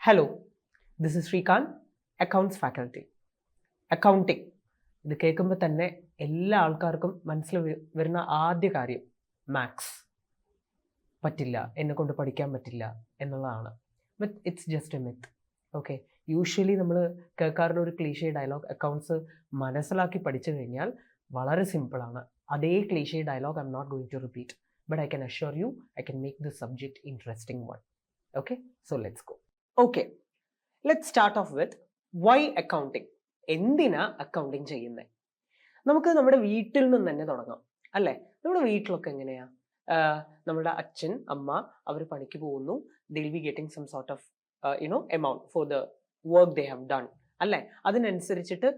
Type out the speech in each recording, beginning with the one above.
Hello, this is Srikanth, accounts faculty. Accounting ഇത് കേൾക്കുമ്പോൾ തന്നെ എല്ലാ ആൾക്കാർക്കും മനസ്സിൽ വരുന്ന ആദ്യ കാര്യം മാത്സ് പറ്റില്ല, എന്നെ കൊണ്ട് പഠിക്കാൻ പറ്റില്ല എന്നുള്ളതാണ്. But it's just A myth. Okay, usually നമ്മൾ കേൾക്കാറുള്ള ഒരു ക്ലീഷേ ഡയലോഗ് അക്കൗണ്ട്സ് മനസ്സിലാക്കി പഠിച്ചു കഴിഞ്ഞാൽ വളരെ സിമ്പിളാണ്. അതേ cliché dialogue I'm not going to repeat, but I can assure you I can make this subject interesting one. Okay, so let's go. Okay, let's start off with why accounting. എന്തിനാ accounting ചെയ്യുന്നത്? നമുക്ക് നമ്മുടെ വീട്ടിൽ നിന്ന് തന്നെ തുടങ്ങാം, അല്ലേ? നമ്മുടെ വീട്ടിലൊക്കെ എങ്ങനെയാ? നമ്മുടെ അച്ഛൻ അമ്മ അവർ പണിക്ക് പോകുന്നു, they will be getting some sort of amount for the work they have done, അല്ലേ? അതിനനുസരിച്ചിട്ട്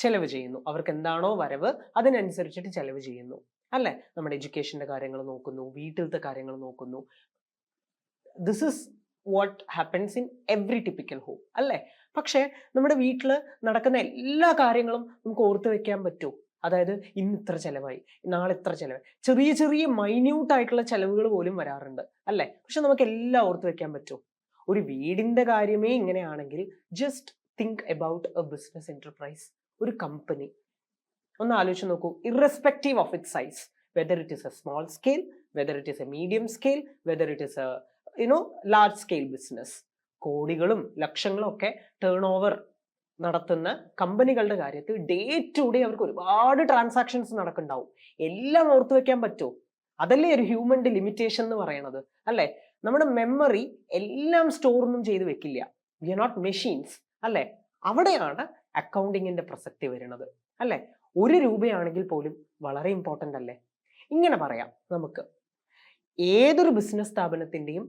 ചെലവ് ചെയ്യുന്നു. അവർക്ക് എന്താണോ വരവ് അതിനനുസരിച്ചിട്ട് ചെലവ് ചെയ്യുന്നു, അല്ലേ? നമ്മുടെ എഡ്യൂക്കേഷന്റെ കാര്യങ്ങൾ നോക്കുന്നു, വീട്ടിലത്തെ കാര്യങ്ങൾ നോക്കുന്നു. This is what happens in every typical home, അല്ലേ? പക്ഷേ നമ്മുടെ വീട്ടിൽ നടക്കുന്ന എല്ലാ കാര്യങ്ങളും നമുക്ക് ഓർത്ത് വെക്കാൻ പറ്റുമോ? അതായത് ഇന്ന് ഇത്ര ചെലവായി, നാളെ ഇത്ര ചെലവായി, ചെറിയ ചെറിയ മൈന്യൂട്ട് ആയിട്ടുള്ള ചെലവുകൾ പോലും വരാറുണ്ട്, അല്ലേ? പക്ഷെ നമുക്ക് എല്ലാം ഓർത്ത് വെക്കാൻ പറ്റുമോ? ഒരു വീടിന്റെ കാര്യമേ ഇങ്ങനെയാണെങ്കിൽ just think about a business enterprise, ഒരു കമ്പനി. ഒന്ന് ആലോചിച്ച് നോക്കൂ. Irrespective of it size, whether it is a small scale, whether it is a medium scale, whether it is a large scale business, കോടികളും ലക്ഷങ്ങളും ഒക്കെ ടേൺ ഓവർ നടത്തുന്ന കമ്പനികളുടെ കാര്യത്തിൽ ഡേ ടു ഡേ അവർക്ക് ഒരുപാട് ട്രാൻസാക്ഷൻസ് നടക്കുന്നുണ്ടാവും. എല്ലാം ഓർത്തു വെക്കാൻ പറ്റുമോ? അതല്ലേ ഒരു ഹ്യൂമന്റെ ലിമിറ്റേഷൻ എന്ന് പറയണത്, അല്ലേ? നമ്മുടെ മെമ്മറി എല്ലാം സ്റ്റോർ ഒന്നും ചെയ്ത് വെക്കില്ല. വി ആർ നോട്ട് മെഷീൻസ്, അല്ലേ? അവിടെയാണ് അക്കൗണ്ടിങ്ങിന്റെ പ്രസക്തി വരുന്നത്, അല്ലേ? 1 രൂപയാണെങ്കിൽ പോലും വളരെ ഇമ്പോർട്ടൻ്റ് അല്ലേ? ഇങ്ങനെ പറയാം, നമുക്ക് ഏതൊരു ബിസിനസ് സ്ഥാപനത്തിന്റെയും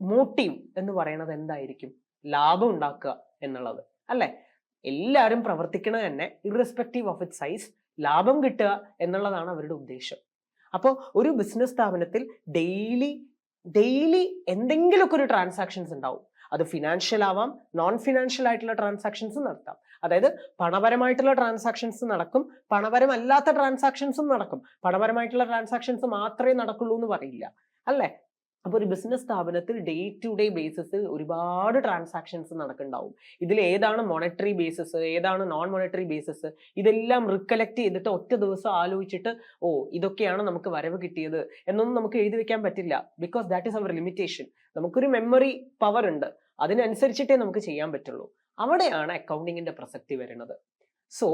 മോട്ടീവ് എന്ന് പറയുന്നത് എന്തായിരിക്കും? ലാഭം ഉണ്ടാക്കുക എന്നുള്ളത്, അല്ലെ? എല്ലാവരും പ്രവർത്തിക്കണത് തന്നെ ഇറസ്പെക്റ്റീവ് ഓഫ് ഇറ്റ് സൈസ്, ലാഭം കിട്ടുക എന്നുള്ളതാണ് അവരുടെ ഉദ്ദേശം. അപ്പോൾ ഒരു ബിസിനസ് സ്ഥാപനത്തിൽ ഡെയിലി എന്തെങ്കിലുമൊക്കെ ഒരു ട്രാൻസാക്ഷൻസ് ഉണ്ടാവും. അത് ഫിനാൻഷ്യൽ ആവാം, നോൺ ഫിനാൻഷ്യൽ ആയിട്ടുള്ള ട്രാൻസാക്ഷൻസ് നടത്താം. അതായത് പണപരമായിട്ടുള്ള ട്രാൻസാക്ഷൻസ് നടക്കും, പണപരമല്ലാത്ത ട്രാൻസാക്ഷൻസും നടക്കും. പണപരമായിട്ടുള്ള ട്രാൻസാക്ഷൻസ് മാത്രമേ നടക്കുള്ളൂ എന്ന് പറയില്ല, അല്ലേ? അപ്പോൾ ഒരു ബിസിനസ് സ്ഥാപനത്തിൽ ഡേ ടു ഡേ ബേസിസിൽ ഒരുപാട് ട്രാൻസാക്ഷൻസ് നടക്കുന്നുണ്ടാവും. ഇതിൽ ഏതാണ് മോണിറ്ററി ബേസിസ്, ഏതാണ് നോൺ മോണിറ്ററി ബേസിസ്, ഇതെല്ലാം റിക്കലക്ട് ചെയ്തിട്ട് ഒറ്റ ദിവസം ആലോചിച്ചിട്ട് ഇതൊക്കെയാണ് നമുക്ക് വരവ് കിട്ടിയത് എന്നൊന്നും നമുക്ക് എഴുതി വെക്കാൻ പറ്റില്ല. Because that is our limitation. നമുക്കൊരു മെമ്മറി പവർ ഉണ്ട്, അതിനനുസരിച്ചിട്ടേ നമുക്ക് ചെയ്യാൻ പറ്റുള്ളൂ. അവിടെയാണ് അക്കൗണ്ടിങ്ങിന്റെ പ്രസക്തി വരുന്നത്. സോ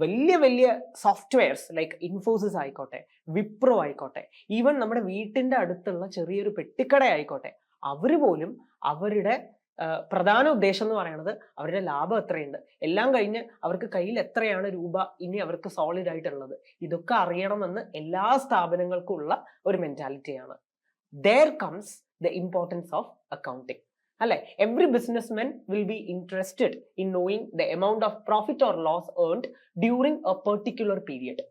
വലിയ വലിയ സോഫ്റ്റ്വെയർസ് ലൈക്ക് ഇൻഫോസിസ് ആയിക്കോട്ടെ, വിപ്രോ ആയിക്കോട്ടെ, ഈവൻ നമ്മുടെ വീട്ടിന്റെ അടുത്തുള്ള ചെറിയൊരു പെട്ടിക്കട ആയിക്കോട്ടെ, അവർ പോലും അവരുടെ പ്രധാന ഉദ്ദേശം എന്ന് പറയുന്നത് അവരുടെ ലാഭം എത്രയുണ്ട്, എല്ലാം കഴിഞ്ഞ് അവർക്ക് കയ്യിൽ എത്രയാണ് രൂപ ഇനി അവർക്ക് സോളിഡ് ആയിട്ടുള്ളത്, ഇതൊക്കെ അറിയണമെന്ന് എല്ലാ സ്ഥാപനങ്ങൾക്കും ഉള്ള ഒരു മെന്റാലിറ്റിയാണ്. There comes the importance of accounting, അല്ലെ? Every businessman will be interested in knowing the amount of profit or loss earned during a particular period.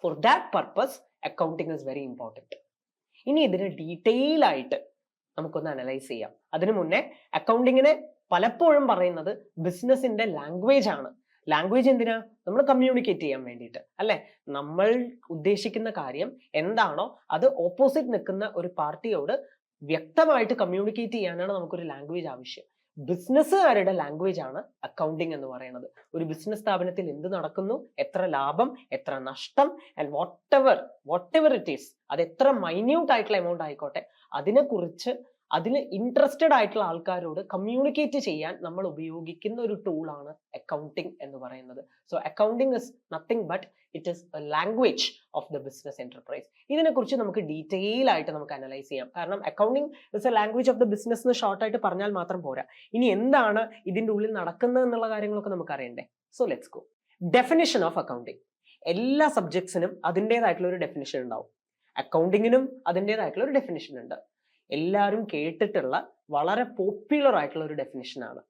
For that purpose accounting is very important. ഇനി ഇതിന് detail ആയിട്ട് നമുക്കൊന്ന് analyse ചെയ്യാം. അതിനു മുന്നേ അക്കൗണ്ടിങ്ങിനെ പലപ്പോഴും പറയുന്നത് ബിസിനസിന്റെ ലാംഗ്വേജ് ആണ്. ലാംഗ്വേജ് എന്തിനാ? നമ്മൾ കമ്മ്യൂണിക്കേറ്റ് ചെയ്യാൻ വേണ്ടിയിട്ട്, അല്ലെ? നമ്മൾ ഉദ്ദേശിക്കുന്ന കാര്യം എന്താണോ അത് ഓപ്പോസിറ്റ് നിൽക്കുന്ന ഒരു പാർട്ടിയോട് വ്യക്തമായിട്ട് കമ്മ്യൂണിക്കേറ്റ് ചെയ്യാനാണ് നമുക്കൊരു ലാംഗ്വേജ് ആവശ്യം. ബിസിനസ്സുകാരുടെ ലാംഗ്വേജ് ആണ് അക്കൗണ്ടിങ് എന്ന് പറയുന്നത്. ഒരു ബിസിനസ് സ്ഥാപനത്തിൽ എന്ത് നടക്കുന്നു, എത്ര ലാഭം, എത്ര നഷ്ടം, and what ever it is, അത് എത്ര മൈന്യൂട്ട് ആയിട്ടുള്ള എമൗണ്ട് ആയിക്കോട്ടെ, അതിനെക്കുറിച്ച് അതിന് ഇൻട്രസ്റ്റഡ് ആയിട്ടുള്ള ആൾക്കാരോട് കമ്മ്യൂണിക്കേറ്റ് ചെയ്യാൻ നമ്മൾ ഉപയോഗിക്കുന്ന ഒരു ടൂളാണ് അക്കൗണ്ടിങ് എന്ന് പറയുന്നത്. So accounting is nothing but it is A language of the business enterprise. ഇതിനെക്കുറിച്ച് നമുക്ക് ഡീറ്റെയിൽ ആയിട്ട് നമുക്ക് അനലൈസ് ചെയ്യാം. കാരണം accounting is A language of the business എന്ന് ഷോർട്ടായിട്ട് പറഞ്ഞാൽ മാത്രം പോരാ. ഇനി എന്താണ് ഇതിന്റെ ഉള്ളിൽ നടക്കുന്നത് എന്നുള്ള കാര്യങ്ങളൊക്കെ നമുക്ക് അറിയണ്ടേ? So let's go. Definition of accounting. എല്ലാ സബ്ജക്ട്സിനും അതിൻ്റെതായിട്ടുള്ള ഒരു ഡെഫിനിഷൻ ഉണ്ടാവും. അക്കൗണ്ടിങ്ങിനും അതിൻ്റെതായിട്ടുള്ള ഒരു ഡെഫിനിഷൻ ഉണ്ട്. എല്ലാവരും കേട്ടിട്ടുള്ള വളരെ പോപ്പുലർ ആയിട്ടുള്ള ഒരു ഡെഫിനിഷനാണ്.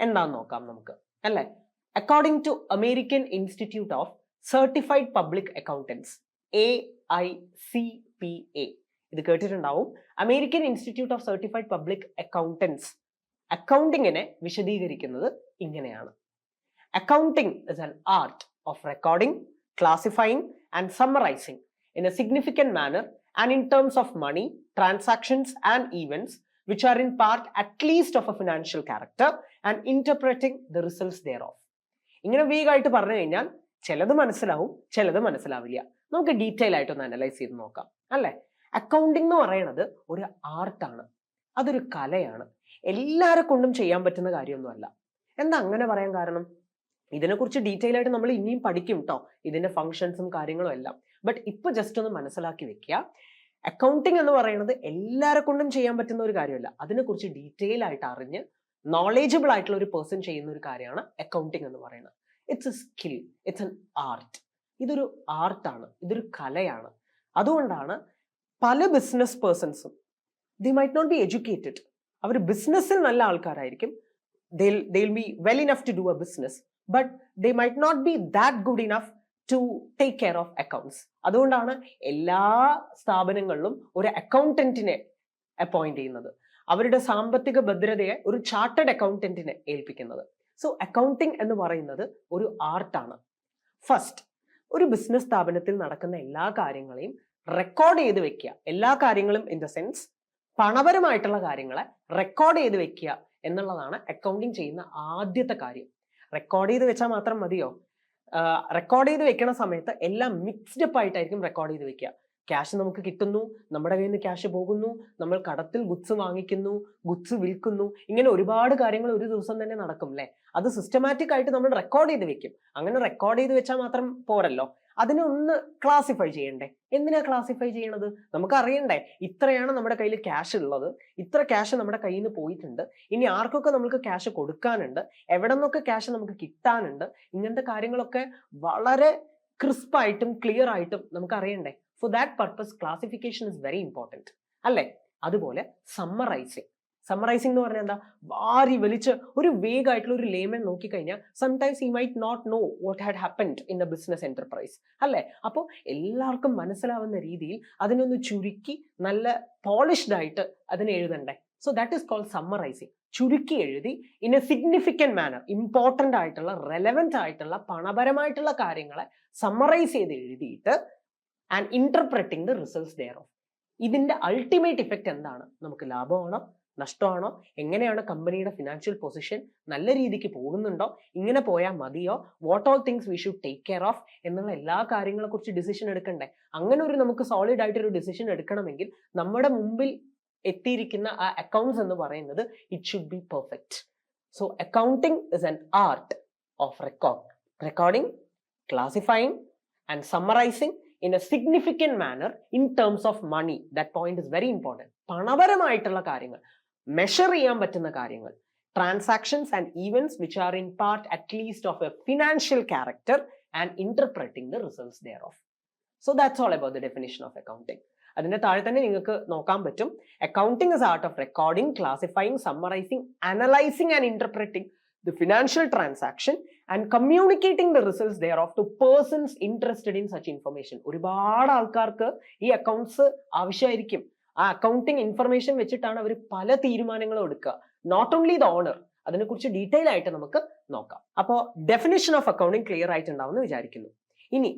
എന്താന്ന് നോക്കാം നമുക്ക്, അല്ലെ? According to American institute of certified public accountants, AICPA, ഇത് കേട്ടിട്ടുണ്ടാവും. American institute of certified public accountants അക്കൗണ്ടിങ്ങിനെ വിശദീകരിക്കുന്നത് ഇങ്ങനെയാണ്: accounting is an art of recording, classifying and summarizing in a significant manner and in terms of money, transactions and events which are in part at least of a financial character and interpreting the results thereof. ഇങ്ങനെ വീഗായിട്ട് പറഞ്ഞു കഴിഞ്ഞാൽ ചിലത് മനസ്സിലാവും, ചിലത് മനസ്സിലാവില്ല. നമുക്ക് detail ആയിട്ടൊന്ന് analyse ചെയ്ത് നോക്കാം അല്ലേ. അക്കൗണ്ടിംഗ് എന്ന് പറയുന്നത് ഒരു ആർട്ടാണ്, അതൊരു കലയാണ്. എല്ലാവരെ കൊണ്ടും ചെയ്യാൻ പറ്റുന്ന കാര്യമൊന്നുമല്ല. എന്താ അങ്ങനെ പറയാൻ കാരണം? ഇതിനെക്കുറിച്ച് ഡീറ്റെയിൽ ആയിട്ട് നമ്മൾ ഇനിയും പഠിക്കും കേട്ടോ, ഇതിന്റെ ഫങ്ഷൻസും കാര്യങ്ങളും എല്ലാം. ബട്ട് ഇപ്പൊ ജസ്റ്റ് ഒന്ന് മനസ്സിലാക്കി വെക്കുക, അക്കൗണ്ടിങ് എന്ന് പറയുന്നത് എല്ലാവരെ കൊണ്ടും ചെയ്യാൻ പറ്റുന്ന ഒരു കാര്യമല്ല. അതിനെക്കുറിച്ച് ഡീറ്റെയിൽ ആയിട്ട് അറിഞ്ഞ് നോളേജബിൾ ആയിട്ടുള്ള ഒരു പേഴ്സൺ ചെയ്യുന്ന ഒരു കാര്യമാണ് അക്കൗണ്ടിങ് എന്ന് പറയുന്നത്. It's a skill, it's an art. ഇതൊരു ആർട്ടാണ്, ഇതൊരു കലയാണ്. അതുകൊണ്ടാണ് പല ബിസിനസ് പേഴ്സൺസും they might not be educated, അവർ ബിസിനസ്സിൽ നല്ല ആൾക്കാരായിരിക്കും, they'll be well enough to do a business, but they might not be that good enough to take care of accounts. അതുകൊണ്ടാണ് എല്ലാ സ്ഥാപനങ്ങളിലും ഒരു അക്കൗണ്ടന്റിനെ അപ്പോയിന്റ് ചെയ്യുന്നത്, അവരുടെ സാമ്പത്തിക ഭദ്രതയെ ഒരു ചാർട്ടേഡ് അക്കൗണ്ടന്റിനെ ഏൽപ്പിക്കുന്നത്. സോ അക്കൗണ്ടിങ് എന്ന് പറയുന്നത് ഒരു ആർട്ടാണ്. ഫസ്റ്റ്, ഒരു ബിസിനസ് സ്ഥാപനത്തിൽ നടക്കുന്ന എല്ലാ കാര്യങ്ങളെയും റെക്കോർഡ് ചെയ്ത് വെക്കുക. എല്ലാ കാര്യങ്ങളും ഇൻ ദ സെൻസ് പണപരമായിട്ടുള്ള കാര്യങ്ങളെ റെക്കോർഡ് ചെയ്ത് വെക്കുക എന്നുള്ളതാണ് അക്കൗണ്ടിങ് ചെയ്യുന്ന ആദ്യത്തെ കാര്യം. റെക്കോർഡ് ചെയ്ത് വെച്ചാൽ മാത്രം മതിയോ? റെക്കോർഡ് ചെയ്ത് വെക്കുന്ന സമയത്ത് എല്ലാം മിക്സ്ഡ് അപ്പ് ആയിട്ടായിരിക്കും റെക്കോർഡ് ചെയ്ത് വെക്കുക. ക്യാഷ് നമുക്ക് കിട്ടുന്നു, നമ്മുടെ കയ്യിൽ നിന്ന് ക്യാഷ് പോകുന്നു, നമ്മൾ കടത്തിൽ ഗുഡ്സ് വാങ്ങിക്കുന്നു, ഗുഡ്സ് വിൽക്കുന്നു, ഇങ്ങനെ ഒരുപാട് കാര്യങ്ങൾ ഒരു ദിവസം തന്നെ നടക്കും അല്ലേ. അത് സിസ്റ്റമാറ്റിക് ആയിട്ട് നമ്മൾ റെക്കോർഡ് ചെയ്ത് വെക്കും. അങ്ങനെ റെക്കോർഡ് ചെയ്ത് വെച്ചാൽ മാത്രം പോരല്ലോ, അതിനെ ഒന്ന് ക്ലാസിഫൈ ചെയ്യണ്ടേ. എന്തിനാ ക്ലാസിഫൈ ചെയ്യണത്? നമുക്ക് അറിയണ്ടേ ഇത്രയാണ് നമ്മുടെ കയ്യിൽ ക്യാഷ് ഉള്ളത്, ഇത്ര ക്യാഷ് നമ്മുടെ കയ്യിൽ നിന്ന് പോയിട്ടുണ്ട്, ഇനി ആർക്കൊക്കെ നമുക്ക് ക്യാഷ് കൊടുക്കാനുണ്ട്, എവിടെ നിന്നൊക്കെ ക്യാഷ് നമുക്ക് കിട്ടാനുണ്ട്, ഇങ്ങനത്തെ കാര്യങ്ങളൊക്കെ വളരെ ക്രിസ്പായിട്ടും ക്ലിയർ ആയിട്ടും നമുക്ക് അറിയണ്ടേ. Four that purpose classification is very important അല്ലേ. അതുപോലെ സമ്മറൈസിങ് എന്ന് പറഞ്ഞാൽ എന്താ? വാരി വലിച്ച് ഒരു വേഗമായിട്ടുള്ള ഒരു ലേമൻ നോക്കിക്കഴിഞ്ഞാൽ sometimes he might not know what had happened in the business enterprise അല്ലേ. അപ്പോൾ എല്ലാവർക്കും മനസ്സിലാവുന്ന രീതിയിൽ അതിനൊന്ന് ചുരുക്കി നല്ല പോളിഷ്ഡ് ആയിട്ട് അതിനെ എഴുതണ്ടേ. So that is called summarizing. ചുരുക്കി എഴുതി in a significant manner, important ആയിട്ടുള്ള റെലവെന്റ് ആയിട്ടുള്ള പണപരമായിട്ടുള്ള കാര്യങ്ങളെ സമ്മറൈസ് ചെയ്ത് എഴുതിയിട്ട് and interpreting the results thereof. ഇതിന്റെ അൾട്ടിമേറ്റ് ഇഫക്റ്റ് എന്താണ്? നമുക്ക് ലാഭമാണോ നഷ്ടമാണോ, എങ്ങനെയാണ് കമ്പനിയുടെ ഫിനാൻഷ്യൽ പൊസിഷൻ, നല്ല രീതിക്ക് പോകുന്നുണ്ടോ, ഇങ്ങനെ പോയാൽ മതിയോ, what all things we should take care of എന്നുള്ള എല്ലാ കാര്യങ്ങളെ കുറിച്ച് ഡിസിഷൻ എടുക്കണ്ടേ. അങ്ങനെ ഒരു നമുക്ക് സോളിഡ് ആയിട്ടൊരു ഡിസിഷൻ എടുക്കണമെങ്കിൽ നമ്മുടെ മുമ്പിൽ എത്തിയിരിക്കുന്ന ആ അക്കൗണ്ട്സ് എന്ന് പറയുന്നത് it should be perfect. So accounting is an art of recording, classifying and summarizing in a significant manner in terms of money. That point is very important. പണപരമായിട്ടുള്ള കാര്യങ്ങൾ, മെഷർ ചെയ്യാൻ പറ്റുന്ന കാര്യങ്ങൾ, transactions and events which are in part at least of a financial character and interpreting the results thereof. So that's all about the definition of accounting. അതിന്റെ താഴെ തന്നെ നിങ്ങൾക്ക് നോക്കാൻ പറ്റും, accounting is art of recording, classifying, summarizing, analyzing and interpreting the financial transaction and communicating the results thereof to persons interested in such information. ഒരുപാട് ആൾക്കാർക്ക് ഈ accounts ആവശ്യമായിരിക്കും. ആ അക്കൗണ്ടിങ് ഇൻഫർമേഷൻ വെച്ചിട്ടാണ് അവർ പല തീരുമാനങ്ങളും എടുക്കുക. Not only the owner. അതിനെക്കുറിച്ച് detail ആയിട്ട് നമുക്ക് നോക്കാം. അപ്പോൾ ഡെഫിനിഷൻ ഓഫ് അക്കൗണ്ടിങ് ക്ലിയർ ആയിട്ടുണ്ടാവുമെന്ന് വിചാരിക്കുന്നു. ഇനി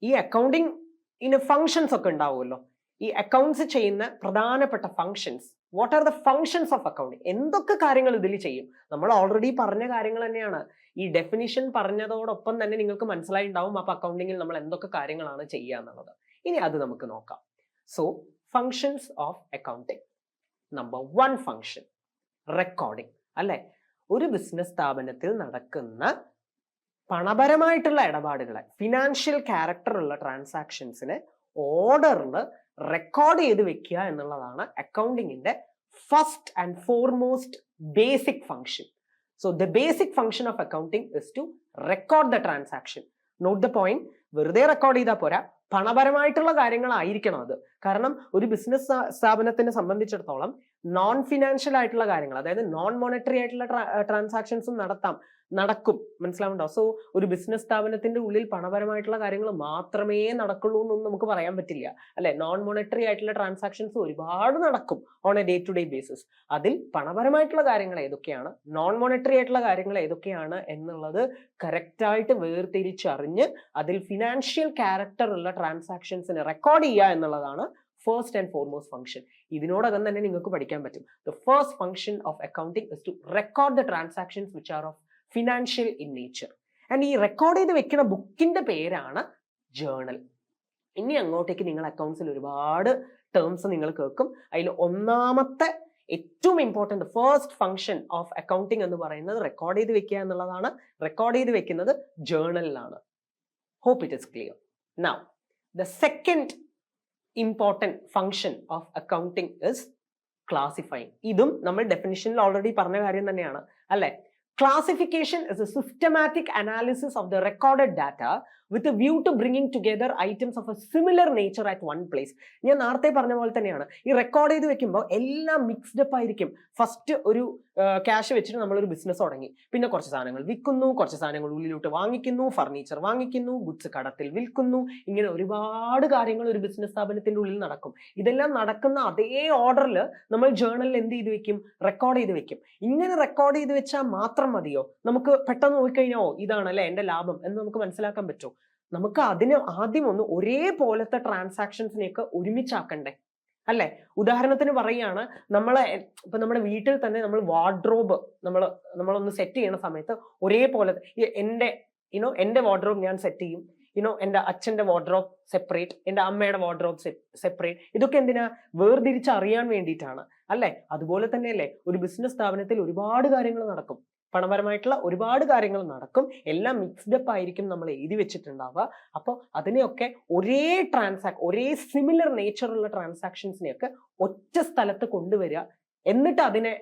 ഈ അക്കൗണ്ടിങ്ങിന് ഫങ്ഷൻസ് ഒക്കെ ഉണ്ടാവുമല്ലോ. ഈ അക്കൗണ്ട്സ് ചെയ്യുന്ന പ്രധാനപ്പെട്ട functions, what are the functions of accounting? എന്തൊക്കെ കാര്യങ്ങൾ ഇതിൽ ചെയ്യും? നമ്മൾ ഓൾറെഡി പറഞ്ഞ കാര്യങ്ങൾ തന്നെയാണ്. ഈ ഡെഫിനിഷൻ പറഞ്ഞതോടൊപ്പം തന്നെ നിങ്ങൾക്ക് മനസ്സിലായി ഉണ്ടാവും അപ്പൊ അക്കൗണ്ടിങ്ങിൽ നമ്മൾ എന്തൊക്കെ കാര്യങ്ങളാണ് ചെയ്യുക എന്നുള്ളത്. ഇനി അത് നമുക്ക് നോക്കാം. So functions of accounting. Number 1 function recording അല്ലെ. ഒരു ബിസിനസ് സ്ഥാപനത്തിൽ നടക്കുന്ന പണപരമായിട്ടുള്ള ഇടപാടുകളെ, ഫിനാൻഷ്യൽ ക്യാരക്ടർ ഉള്ള ട്രാൻസാക്ഷൻസിനെ ഓർഡറിൽ റെക്കോർഡ് ചെയ്ത് വെക്കുക എന്നുള്ളതാണ് അക്കൗണ്ടിങ്ങിന്റെ first and foremost basic function. So the basic function of accounting is to record the transaction. Note the point. വെറുതെ റെക്കോർഡ് ചെയ്താൽ പോരാ, പണപരമായിട്ടുള്ള കാര്യങ്ങളായിരിക്കണം അത്. കാരണം ഒരു ബിസിനസ് സ്ഥാപനത്തിനെ സംബന്ധിച്ചിടത്തോളം നോൺ ഫിനാൻഷ്യൽ ആയിട്ടുള്ള കാര്യങ്ങൾ, അതായത് നോൺ മോണിറ്ററി ആയിട്ടുള്ള ട്രാൻസാക്ഷൻസും നടക്കും. മനസ്സിലാവുണ്ടോ? സോ ഒരു ബിസിനസ് സ്ഥാപനത്തിന്റെ ഉള്ളിൽ പണപരമായിട്ടുള്ള കാര്യങ്ങൾ മാത്രമേ നടക്കുള്ളൂ എന്നൊന്നും നമുക്ക് പറയാൻ പറ്റില്ല അല്ലെ. നോൺ മോണിറ്ററി ആയിട്ടുള്ള ട്രാൻസാക്ഷൻസ് ഒരുപാട് നടക്കും on a day to day basis. അതിൽ പണപരമായിട്ടുള്ള കാര്യങ്ങൾ ഏതൊക്കെയാണ്, നോൺ മോണിറ്ററി ആയിട്ടുള്ള കാര്യങ്ങൾ ഏതൊക്കെയാണ് എന്നുള്ളത് കറക്റ്റായിട്ട് വേർതിരിച്ചറിഞ്ഞ് അതിൽ ഫിനാൻഷ്യൽ ക്യാരക്ടർ ഉള്ള ട്രാൻസാക്ഷൻസിനെ റെക്കോർഡ് ചെയ്യുക എന്നുള്ളതാണ് ഫസ്റ്റ് ആൻഡ് ഫോർമോസ്റ്റ് ഫംഗ്ഷൻ. ഇതിനോടകം തന്നെ നിങ്ങൾക്ക് പഠിക്കാൻ പറ്റും. The first function of accounting is to record the transactions which are of financial in nature. And ഈ റെക്കോർഡ് ചെയ്ത് വെക്കുന്ന ബുക്കിന്റെ പേരാണ് ജേർണൽ. ഇനി അങ്ങോട്ടേക്ക് നിങ്ങൾ അക്കൗണ്ട്സിൽ ഒരുപാട് ടേംസ് നിങ്ങൾ കേൾക്കും. അതിൽ ഒന്നാമത്തെ ഏറ്റവും important first function of accounting എന്ന് പറയുന്നത് റെക്കോർഡ് ചെയ്ത് വെക്കുക എന്നുള്ളതാണ്. റെക്കോർഡ് ചെയ്ത് വെക്കുന്നത് ജേർണലിലാണ്. Hope it is clear. Now the second important function of accounting is classifying. ഇതും നമ്മൾ ഡെഫിനിഷനിൽ ഓൾറെഡി പറഞ്ഞ കാര്യം തന്നെയാണ് അല്ലെ. Classification is a systematic analysis of the recorded data with a view to bringing together items of a similar nature at one place. ഞാൻ നേരത്തെ പറഞ്ഞ പോലെ തന്നെയാണ് ഈ റെക്കോർഡ് ചെയ്ത് വെക്കുമ്പോൾ എല്ലാം മിക്സ്ഡ് അപ്പ് ആയിരിക്കും. ഫസ്റ്റ് ഒരു ക്യാഷ് വെച്ചിട്ട് നമ്മളൊരു ബിസിനസ് തുടങ്ങി, പിന്നെ കുറച്ച് സാധനങ്ങൾ വിൽക്കുന്നു, കുറച്ച് സാധനങ്ങൾ ഉള്ളിലോട്ട് വാങ്ങിക്കുന്നു, ഫർണിച്ചർ വാങ്ങിക്കുന്നു, ഗുഡ്സ് കടത്തിൽ വിൽക്കുന്നു, ഇങ്ങനെ ഒരുപാട് കാര്യങ്ങൾ ഒരു ബിസിനസ് സ്ഥാപനത്തിന്റെ ഉള്ളിൽ നടക്കും. ഇതെല്ലാം നടക്കുന്ന അതേ ഓർഡറിൽ നമ്മൾ ജേർണലിൽ എന്ത് ചെയ്ത് വെക്കും? റെക്കോർഡ് ചെയ്ത് വെക്കും. ഇങ്ങനെ റെക്കോർഡ് ചെയ്ത് വെച്ചാൽ മാത്രം മതിയോ? നമുക്ക് പെട്ടെന്ന് നോക്കിക്കഴിഞ്ഞാൽ ഇതാണല്ലേ എന്റെ ലാഭം എന്ന് നമുക്ക് മനസ്സിലാക്കാൻ പറ്റുമോ? നമുക്ക് അതിന് ആദ്യം ഒന്ന് ഒരേപോലത്തെ ട്രാൻസാക്ഷൻസിനെയൊക്കെ ഒരുമിച്ചാക്കണ്ടേ അല്ലെ. ഉദാഹരണത്തിന് പറയുകയാണ്, ഇപ്പൊ നമ്മുടെ വീട്ടിൽ തന്നെ നമ്മൾ വാർഡ്രോബ് നമ്മളൊന്ന് സെറ്റ് ചെയ്യുന്ന സമയത്ത് ഒരേപോലെ എന്റെ വാർഡ്രോബ് ഞാൻ സെറ്റ് ചെയ്യും, എന്റെ അച്ഛന്റെ വാർഡ്രോബ് സെപ്പറേറ്റ്, എന്റെ അമ്മയുടെ വാർഡ്രോബ് സെപ്പറേറ്റ്. ഇതൊക്കെ എന്തിനാ? വേർതിരിച്ച് അറിയാൻ വേണ്ടിയിട്ടാണ് അല്ലെ. അതുപോലെ തന്നെയല്ലേ ഒരു ബിസിനസ് സ്ഥാപനത്തിൽ ഒരുപാട് കാര്യങ്ങൾ നടക്കും, പണപരമായിട്ടുള്ള ഒരുപാട് കാര്യങ്ങൾ നടക്കും. എല്ലാം മിക്സ്ഡ് അപ്പ് ആയിരിക്കും നമ്മൾ എഴുതി വെച്ചിട്ടുണ്ടാവുക. അപ്പോൾ അതിനെയൊക്കെ ഒരേ സിമിലർ നേച്ചറുള്ള ട്രാൻസാക്ഷൻസിനെയൊക്കെ ഒറ്റ സ്ഥലത്ത് കൊണ്ടുവരിക, എന്നിട്ട് അതിനെ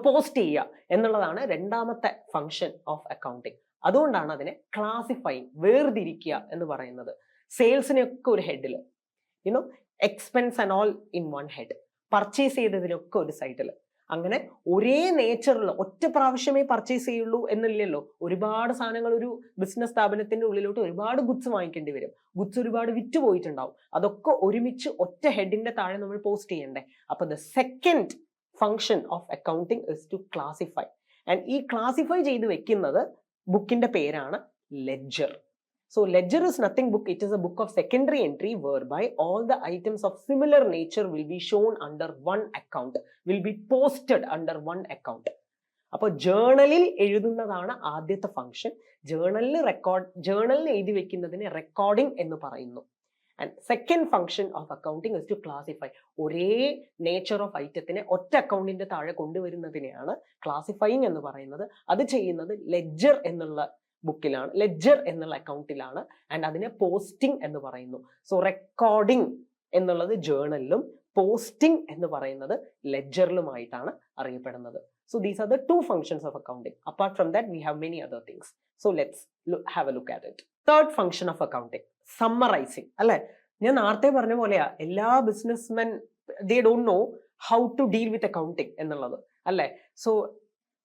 പോസ്റ്റ് ചെയ്യുക എന്നുള്ളതാണ് രണ്ടാമത്തെ ഫംഗ്ഷൻ ഓഫ് അക്കൗണ്ടിങ്. അതുകൊണ്ടാണ് അതിനെ ക്ലാസിഫൈങ്, വേർതിരിക്കുക എന്ന് പറയുന്നത്. സെയിൽസിനൊക്കെ ഒരു ഹെഡിൽ, expense and all in one head, purchase ചെയ്തതിനൊക്കെ ഒരു സൈഡിൽ. അങ്ങനെ ഒരേ നേച്ചറിൽ ഒറ്റ പ്രാവശ്യമേ പർച്ചേസ് ചെയ്യുള്ളൂ എന്നില്ലല്ലോ. ഒരുപാട് സാധനങ്ങൾ ഒരു ബിസിനസ് സ്ഥാപനത്തിന്റെ ഉള്ളിലോട്ട് ഒരുപാട് ഗുഡ്സ് വാങ്ങിക്കേണ്ടി വരും. ഗുഡ്സ് ഒരുപാട് വിറ്റ് പോയിട്ടുണ്ടാവും. അതൊക്കെ ഒരുമിച്ച് ഒറ്റ ഹെഡിന്റെ താഴെ നമ്മൾ പോസ്റ്റ് ചെയ്യണ്ടേ. അപ്പൊ the second function of accounting is to classify. And ഈ ക്ലാസിഫൈ ചെയ്ത് വെക്കുന്നത് ബുക്കിന്റെ പേരാണ് ledger. So ledger is nothing book, it is a book of secondary entry whereby all the items of similar nature will be shown under one account, will be posted under one account. അപ്പോൾ ജേർണലിൽ എഴുതുന്നതാണ് ആദ്യത്തെ function. ജേർണലിൽ എഴുതി വെക്കുന്നതിന് recording എന്ന് പറയുന്നു. And second function of accounting is to classify. ഒരേ nature of ഐറ്റത്തിനെ ഒറ്റ അക്കൗണ്ടിന്റെ താഴെ കൊണ്ടുവരുന്നതിനെയാണ് ക്ലാസിഫൈങ് എന്ന് പറയുന്നത്. അത് ചെയ്യുന്നത് ലെഡ്ജർ എന്നുള്ള ബുക്കിലാണ്, ലെഡ്ജർ എന്നുള്ള അക്കൗണ്ടിലാണ്. ആൻഡ് അതിനെ പോസ്റ്റിംഗ് എന്ന് പറയുന്നു. സോ റെക്കോർഡിംഗ് എന്നുള്ളത് ജേർണലിലും പോസ്റ്റിംഗ് എന്ന് പറയുന്നത് ലെഡ്ജറിലുമായിട്ടാണ് അറിയപ്പെടുന്നത്. So these are the two functions of accounting. Apart from that, we have many other things. So let's have a look at it. Third function of accounting, summarizing. അല്ലെ, ഞാൻ നേരത്തെ പറഞ്ഞ പോലെയാ എല്ലാ businessmen they don't know how to deal with accounting എന്നുള്ളത് അല്ലെ. So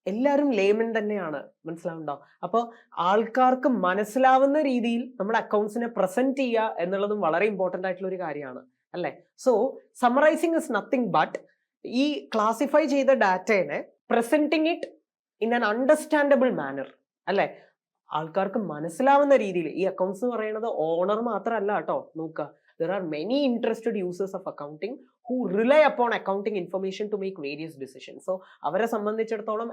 എല്ലാവരും layman തന്നെയാണ്, മനസ്സിലാവുണ്ടോ? അപ്പോൾ ആൾക്കാർക്ക് മനസ്സിലാവുന്ന രീതിയിൽ നമ്മുടെ അക്കൗണ്ട്സിനെ പ്രസന്റ് ചെയ്യുക എന്നുള്ളതും വളരെ ഇമ്പോർട്ടൻ്റ് ആയിട്ടുള്ള ഒരു കാര്യമാണ് അല്ലെ. So summarizing is nothing but ഈ ക്ലാസിഫൈ ചെയ്ത ഡാറ്റയെ presenting it in an understandable manner അല്ലെ. ആൾക്കാർക്ക് മനസ്സിലാവുന്ന രീതിയിൽ. ഈ അക്കൗണ്ട്സ് എന്ന് പറയുന്നത് ഓണർ മാത്രമല്ല കേട്ടോ നോക്കുക. There are many interested users of accounting who rely upon accounting information to make various decisions. So അവരെ സംബന്ധിച്ചിടത്തോളം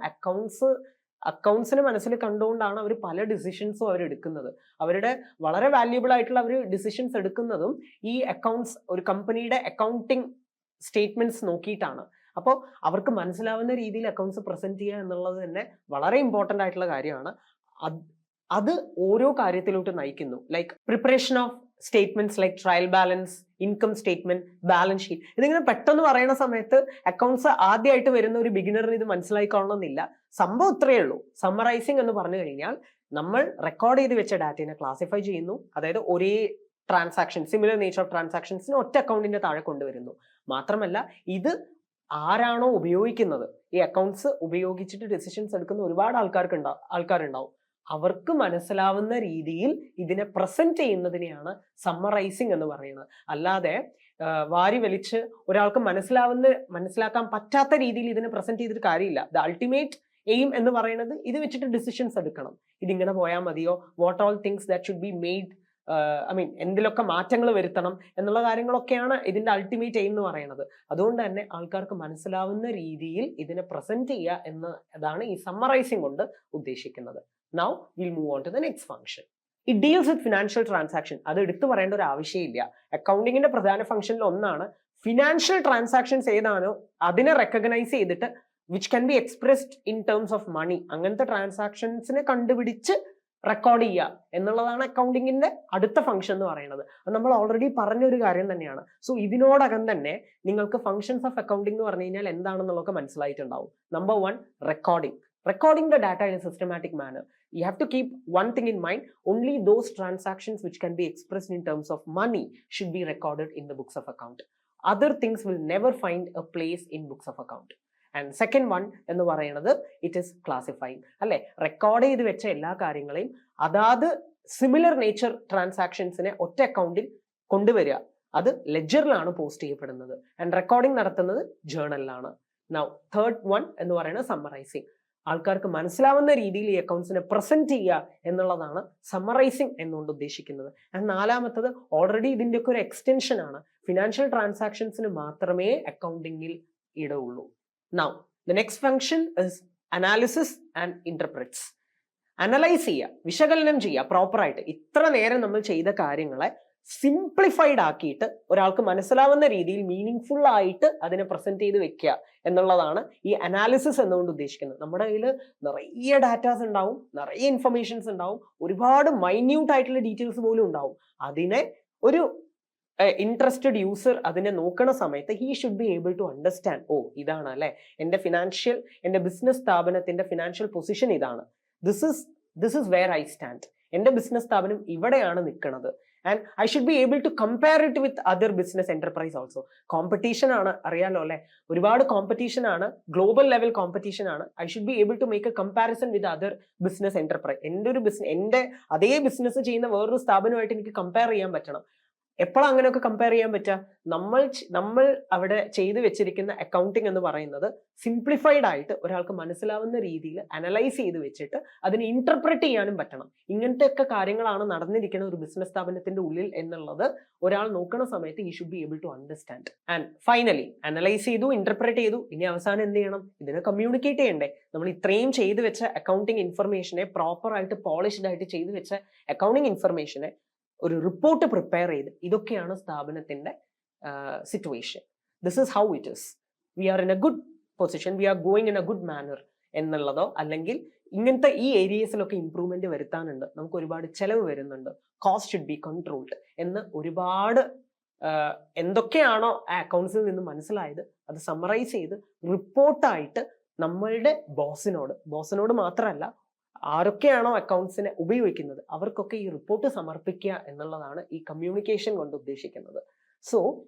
അക്കൗണ്ട്സിനെ മനസ്സിൽ കണ്ടുകൊണ്ടാണ് അവർ പല ഡിസിഷൻസും അവർ എടുക്കുന്നത്. അവരുടെ വളരെ വാല്യുബിൾ ആയിട്ടുള്ള അവർ ഡിസിഷൻസ് എടുക്കുന്നതും ഈ അക്കൗണ്ട്സ്, ഒരു കമ്പനിയുടെ അക്കൗണ്ടിങ് സ്റ്റേറ്റ്മെന്റ്സ് നോക്കിയിട്ടാണ്. അപ്പോൾ അവർക്ക് മനസ്സിലാവുന്ന രീതിയിൽ അക്കൗണ്ട്സ് പ്രസന്റ് ചെയ്യുക എന്നുള്ളത് തന്നെ വളരെ ഇമ്പോർട്ടൻ്റ് ആയിട്ടുള്ള കാര്യമാണ്. അത് ഓരോ കാര്യത്തിലോട്ട് നയിക്കുന്നു. Like preparation of statements like trial balance, income statement, balance sheet. ഇതിങ്ങനെ പെട്ടെന്ന് പറയുന്ന സമയത്ത് അക്കൗണ്ട്സ് ആദ്യമായിട്ട് വരുന്ന ഒരു ബിഗിനറിന് ഇത് മനസ്സിലായിക്കൊള്ളണമെന്നില്ല. സംഭവം ഇത്രയേ ഉള്ളൂ. സമ്മറൈസിങ് എന്ന് പറഞ്ഞു കഴിഞ്ഞാൽ നമ്മൾ റെക്കോർഡ് ചെയ്ത് വെച്ച ഡാറ്റയെ ക്ലാസിഫൈ ചെയ്യുന്നു. അതായത് ഒരേ ട്രാൻസാക്ഷൻ, സിമിലർ നേച്ചർ ഓഫ് ട്രാൻസാക്ഷൻസിന് ഒറ്റ അക്കൗണ്ടിന്റെ താഴെ കൊണ്ടുവരുന്നു. മാത്രമല്ല ഇത് ആരാണോ ഉപയോഗിക്കുന്നത്, ഈ അക്കൗണ്ട്സ് ഉപയോഗിച്ചിട്ട് ഡിസിഷൻസ് എടുക്കുന്ന ഒരുപാട് ആൾക്കാരുണ്ടാവും. അവർക്ക് മനസ്സിലാവുന്ന രീതിയിൽ ഇതിനെ പ്രസന്റ് ചെയ്യുന്നതിനെയാണ് സമ്മറൈസിങ് എന്ന് പറയുന്നത്. അല്ലാതെ വാരി വലിച്ച് ഒരാൾക്ക് മനസ്സിലാക്കാൻ പറ്റാത്ത രീതിയിൽ ഇതിനെ പ്രസന്റ് ചെയ്തിട്ട് കാര്യമില്ല. ദ അൾട്ടിമേറ്റ് എയിം എന്ന് പറയുന്നത് ഇത് വെച്ചിട്ട് ഡിസിഷൻസ് എടുക്കണം. ഇതിങ്ങനെ പോയാൽ മതിയോ, what all things that should be made എന്തിലൊക്കെ മാറ്റങ്ങൾ വരുത്തണം എന്നുള്ള കാര്യങ്ങളൊക്കെയാണ് ഇതിന്റെ അൾട്ടിമേറ്റ് എയിം എന്ന് പറയുന്നത്. അതുകൊണ്ട് തന്നെ ആൾക്കാർക്ക് മനസ്സിലാവുന്ന രീതിയിൽ ഇതിനെ പ്രസന്റ് ചെയ്യുക എന്നതാണ് ഈ സമ്മറൈസിംഗ് കൊണ്ട് ഉദ്ദേശിക്കുന്നത്. Now will move on to the next function. It deals with financial transaction. അത് എടുത്തു പറയേണ്ട ഒരു ആവശ്യമില്ല. അക്കൗണ്ടിങ്ങിന്റെ പ്രധാന ഫംഗ്ഷനിൽ ഒന്നാണ് ഫിനാൻഷ്യൽ ട്രാൻസാക്ഷൻസ് ഏതാണോ അതിനെ റെക്കഗ്നൈസ് ചെയ്തിട്ട് which can be expressed in terms of money, അങ്ങനത്തെ ട്രാൻസാക്ഷൻസിനെ കണ്ടുപിടിച്ച് റെക്കോർഡ് ചെയ്യുക എന്നുള്ളതാണ് അക്കൗണ്ടിങ്ങിന്റെ അടുത്ത ഫംഗ്ഷൻ എന്ന് പറയുന്നത്. അത് നമ്മൾ ഓൾറെഡി പറഞ്ഞൊരു കാര്യം തന്നെയാണ്. സോ ഇതിനോടകം തന്നെ നിങ്ങൾക്ക് ഫംഗ്ഷൻസ് ഓഫ് അക്കൗണ്ടിംഗ് എന്ന് പറഞ്ഞു കഴിഞ്ഞാൽ എന്താണെന്നുള്ളതൊക്കെ മനസ്സിലായിട്ടുണ്ടാവും. Number 1, recording. Recording the data in a systematic manner. You have to keep one thing in mind: only those transactions which can be expressed in terms of money should be recorded in the books of account. Other things will never find a place in books of account. And second one എന്ന് പറയുന്നത് it is classifying. അല്ലെ, record ചെയ്ത് വെച്ച എല്ലാ കാര്യങ്ങളെയും അതാത് similar nature ട്രാൻസാക്ഷൻസിനെ ഒറ്റ അക്കൗണ്ടിൽ കൊണ്ടുവരിക. അത് ലെഡ്ജറിലാണ് പോസ്റ്റ് ചെയ്യപ്പെടുന്നത്. ആൻഡ് റെക്കോർഡിംഗ് നടത്തുന്നത് ജേർണലിലാണ്. നൗ തേർഡ് വൺ എന്ന് പറയുന്നത് സമ്മറൈസിങ്. ആൾക്കാർക്ക് മനസ്സിലാവുന്ന രീതിയിൽ ഈ അക്കൗണ്ട്സിനെ പ്രസന്റ് ചെയ്യുക എന്നുള്ളതാണ് സമ്മറൈസിങ് എന്നുകൊണ്ട് ഉദ്ദേശിക്കുന്നത്. ആൻഡ് നാലാമത്തത് ഓൾറെഡി ഇതിൻ്റെയൊക്കെ ഒരു എക്സ്റ്റൻഷൻ ആണ്. ഫിനാൻഷ്യൽ ട്രാൻസാക്ഷൻസിന് മാത്രമേ അക്കൗണ്ടിങ്ങിൽ ഇടവുള്ളൂ. Now the next function is analysis and interprets. Analyse ചെയ്യുക, വിശകലനം ചെയ്യുക പ്രോപ്പറായിട്ട്. ഇത്ര നേരം നമ്മൾ ചെയ്ത കാര്യങ്ങളെ സിംപ്ലിഫൈഡ് ആക്കിയിട്ട് ഒരാൾക്ക് മനസ്സിലാവുന്ന രീതിയിൽ മീനിങ് ഫുൾ ആയിട്ട് അതിനെ പ്രസന്റ് ചെയ്ത് വെക്കുക എന്നുള്ളതാണ് ഈ അനാലിസിസ് എന്നുകൊണ്ട് ഉദ്ദേശിക്കുന്നത്. നമ്മുടെ കയ്യിൽ നിറയെ ഡാറ്റാസ് ഉണ്ടാവും, നിറയെ ഇൻഫർമേഷൻസ് ഉണ്ടാവും, ഒരുപാട് മൈന്യൂട്ട് ആയിട്ടുള്ള ഡീറ്റെയിൽസ് പോലും ഉണ്ടാവും. അതിനെ ഒരു ഇൻട്രസ്റ്റഡ് യൂസർ അതിനെ നോക്കുന്ന സമയത്ത് he should be able to understand, ഓ ഇതാണ് അല്ലെ എൻ്റെ ബിസിനസ് സ്ഥാപനത്തിന്റെ ഫിനാൻഷ്യൽ പൊസിഷൻ ഇതാണ്, this is where I stand, എൻ്റെ ബിസിനസ് സ്ഥാപനം ഇവിടെയാണ് നിൽക്കുന്നത്. And I should be able to compare it with other business enterprise also. Competition ആണ്, അറിയാലോ അല്ലെ, ഒരുപാട് കോമ്പറ്റീഷൻ ആണ്, ഗ്ലോബൽ ലെവൽ കോമ്പറ്റീഷൻ ആണ്. I should be able to make a comparison with other business enterprise. എൻ്റെ അതേ ബിസിനസ് ചെയ്യുന്ന വേറൊരു സ്ഥാപനമായിട്ട് എനിക്ക് കമ്പയർ ചെയ്യാൻ പറ്റണം. എപ്പോഴാണ് അങ്ങനെയൊക്കെ കമ്പയർ ചെയ്യാൻ പറ്റുക? നമ്മൾ അവിടെ ചെയ്തു വെച്ചിരിക്കുന്ന അക്കൗണ്ടിങ് എന്ന് പറയുന്നത് സിംപ്ലിഫൈഡ് ആയിട്ട് ഒരാൾക്ക് മനസ്സിലാവുന്ന രീതിയിൽ അനലൈസ് ചെയ്ത് വെച്ചിട്ട് അതിനെ ഇന്റർപ്രറ്റ് ചെയ്യാനും പറ്റണം. ഇങ്ങനത്തെ ഒക്കെ കാര്യങ്ങളാണ് നടന്നിരിക്കുന്ന ഒരു ബിസിനസ് സ്ഥാപനത്തിന്റെ ഉള്ളിൽ എന്നുള്ളത് ഒരാൾ നോക്കുന്ന സമയത്ത് ഈ should be able to understand. And finally analyse ചെയ്തു, ഇന്റർപ്രറ്റ് ചെയ്തു, ഇനി അവസാനം എന്ത് ചെയ്യണം? ഇതിനെ കമ്മ്യൂണിക്കേറ്റ് ചെയ്യണ്ടേ? നമ്മൾ ഇത്രയും ചെയ്തു വെച്ച അക്കൗണ്ടിങ് ഇൻഫർമേഷനെ, പ്രോപ്പർ ആയിട്ട് പോളിഷ്ഡ് ആയിട്ട് ചെയ്തു വെച്ച അക്കൗണ്ടിങ് ഇൻഫർമേഷനെ ഒരു റിപ്പോർട്ട് പ്രിപ്പയർ ചെയ്ത്, ഇതൊക്കെയാണ് സ്ഥാപനത്തിന്റെ situation. This is how it is. We are in a good position, we are going in a good manner എന്നുള്ളതോ, അല്ലെങ്കിൽ ഇങ്ങനത്തെ ഈ ഏരിയസിലൊക്കെ ഇംപ്രൂവ്മെന്റ് വരുത്താനുണ്ട്, നമുക്ക് ഒരുപാട് ചെലവ് വരുന്നുണ്ട്, കോസ്റ്റ് ഷുഡ് ബി കൺട്രോൾഡ് എന്ന് ഒരുപാട് എന്തൊക്കെയാണോ ആ അക്കൗണ്ട്സിൽ നിന്ന് മനസ്സിലായത് അത് സമ്മറൈസ് ചെയ്ത് റിപ്പോർട്ടായിട്ട് നമ്മളുടെ ബോസിനോട് മാത്രമല്ല, ആരൊക്കെയാണോ അക്കൗണ്ട്സിനെ ഉപയോഗിക്കുന്നത് അവർക്കൊക്കെ ഈ റിപ്പോർട്ട് സമർപ്പിക്കുക എന്നുള്ളതാണ് ഈ കമ്മ്യൂണിക്കേഷൻ കൊണ്ട് ഉദ്ദേശിക്കുന്നത്. സോ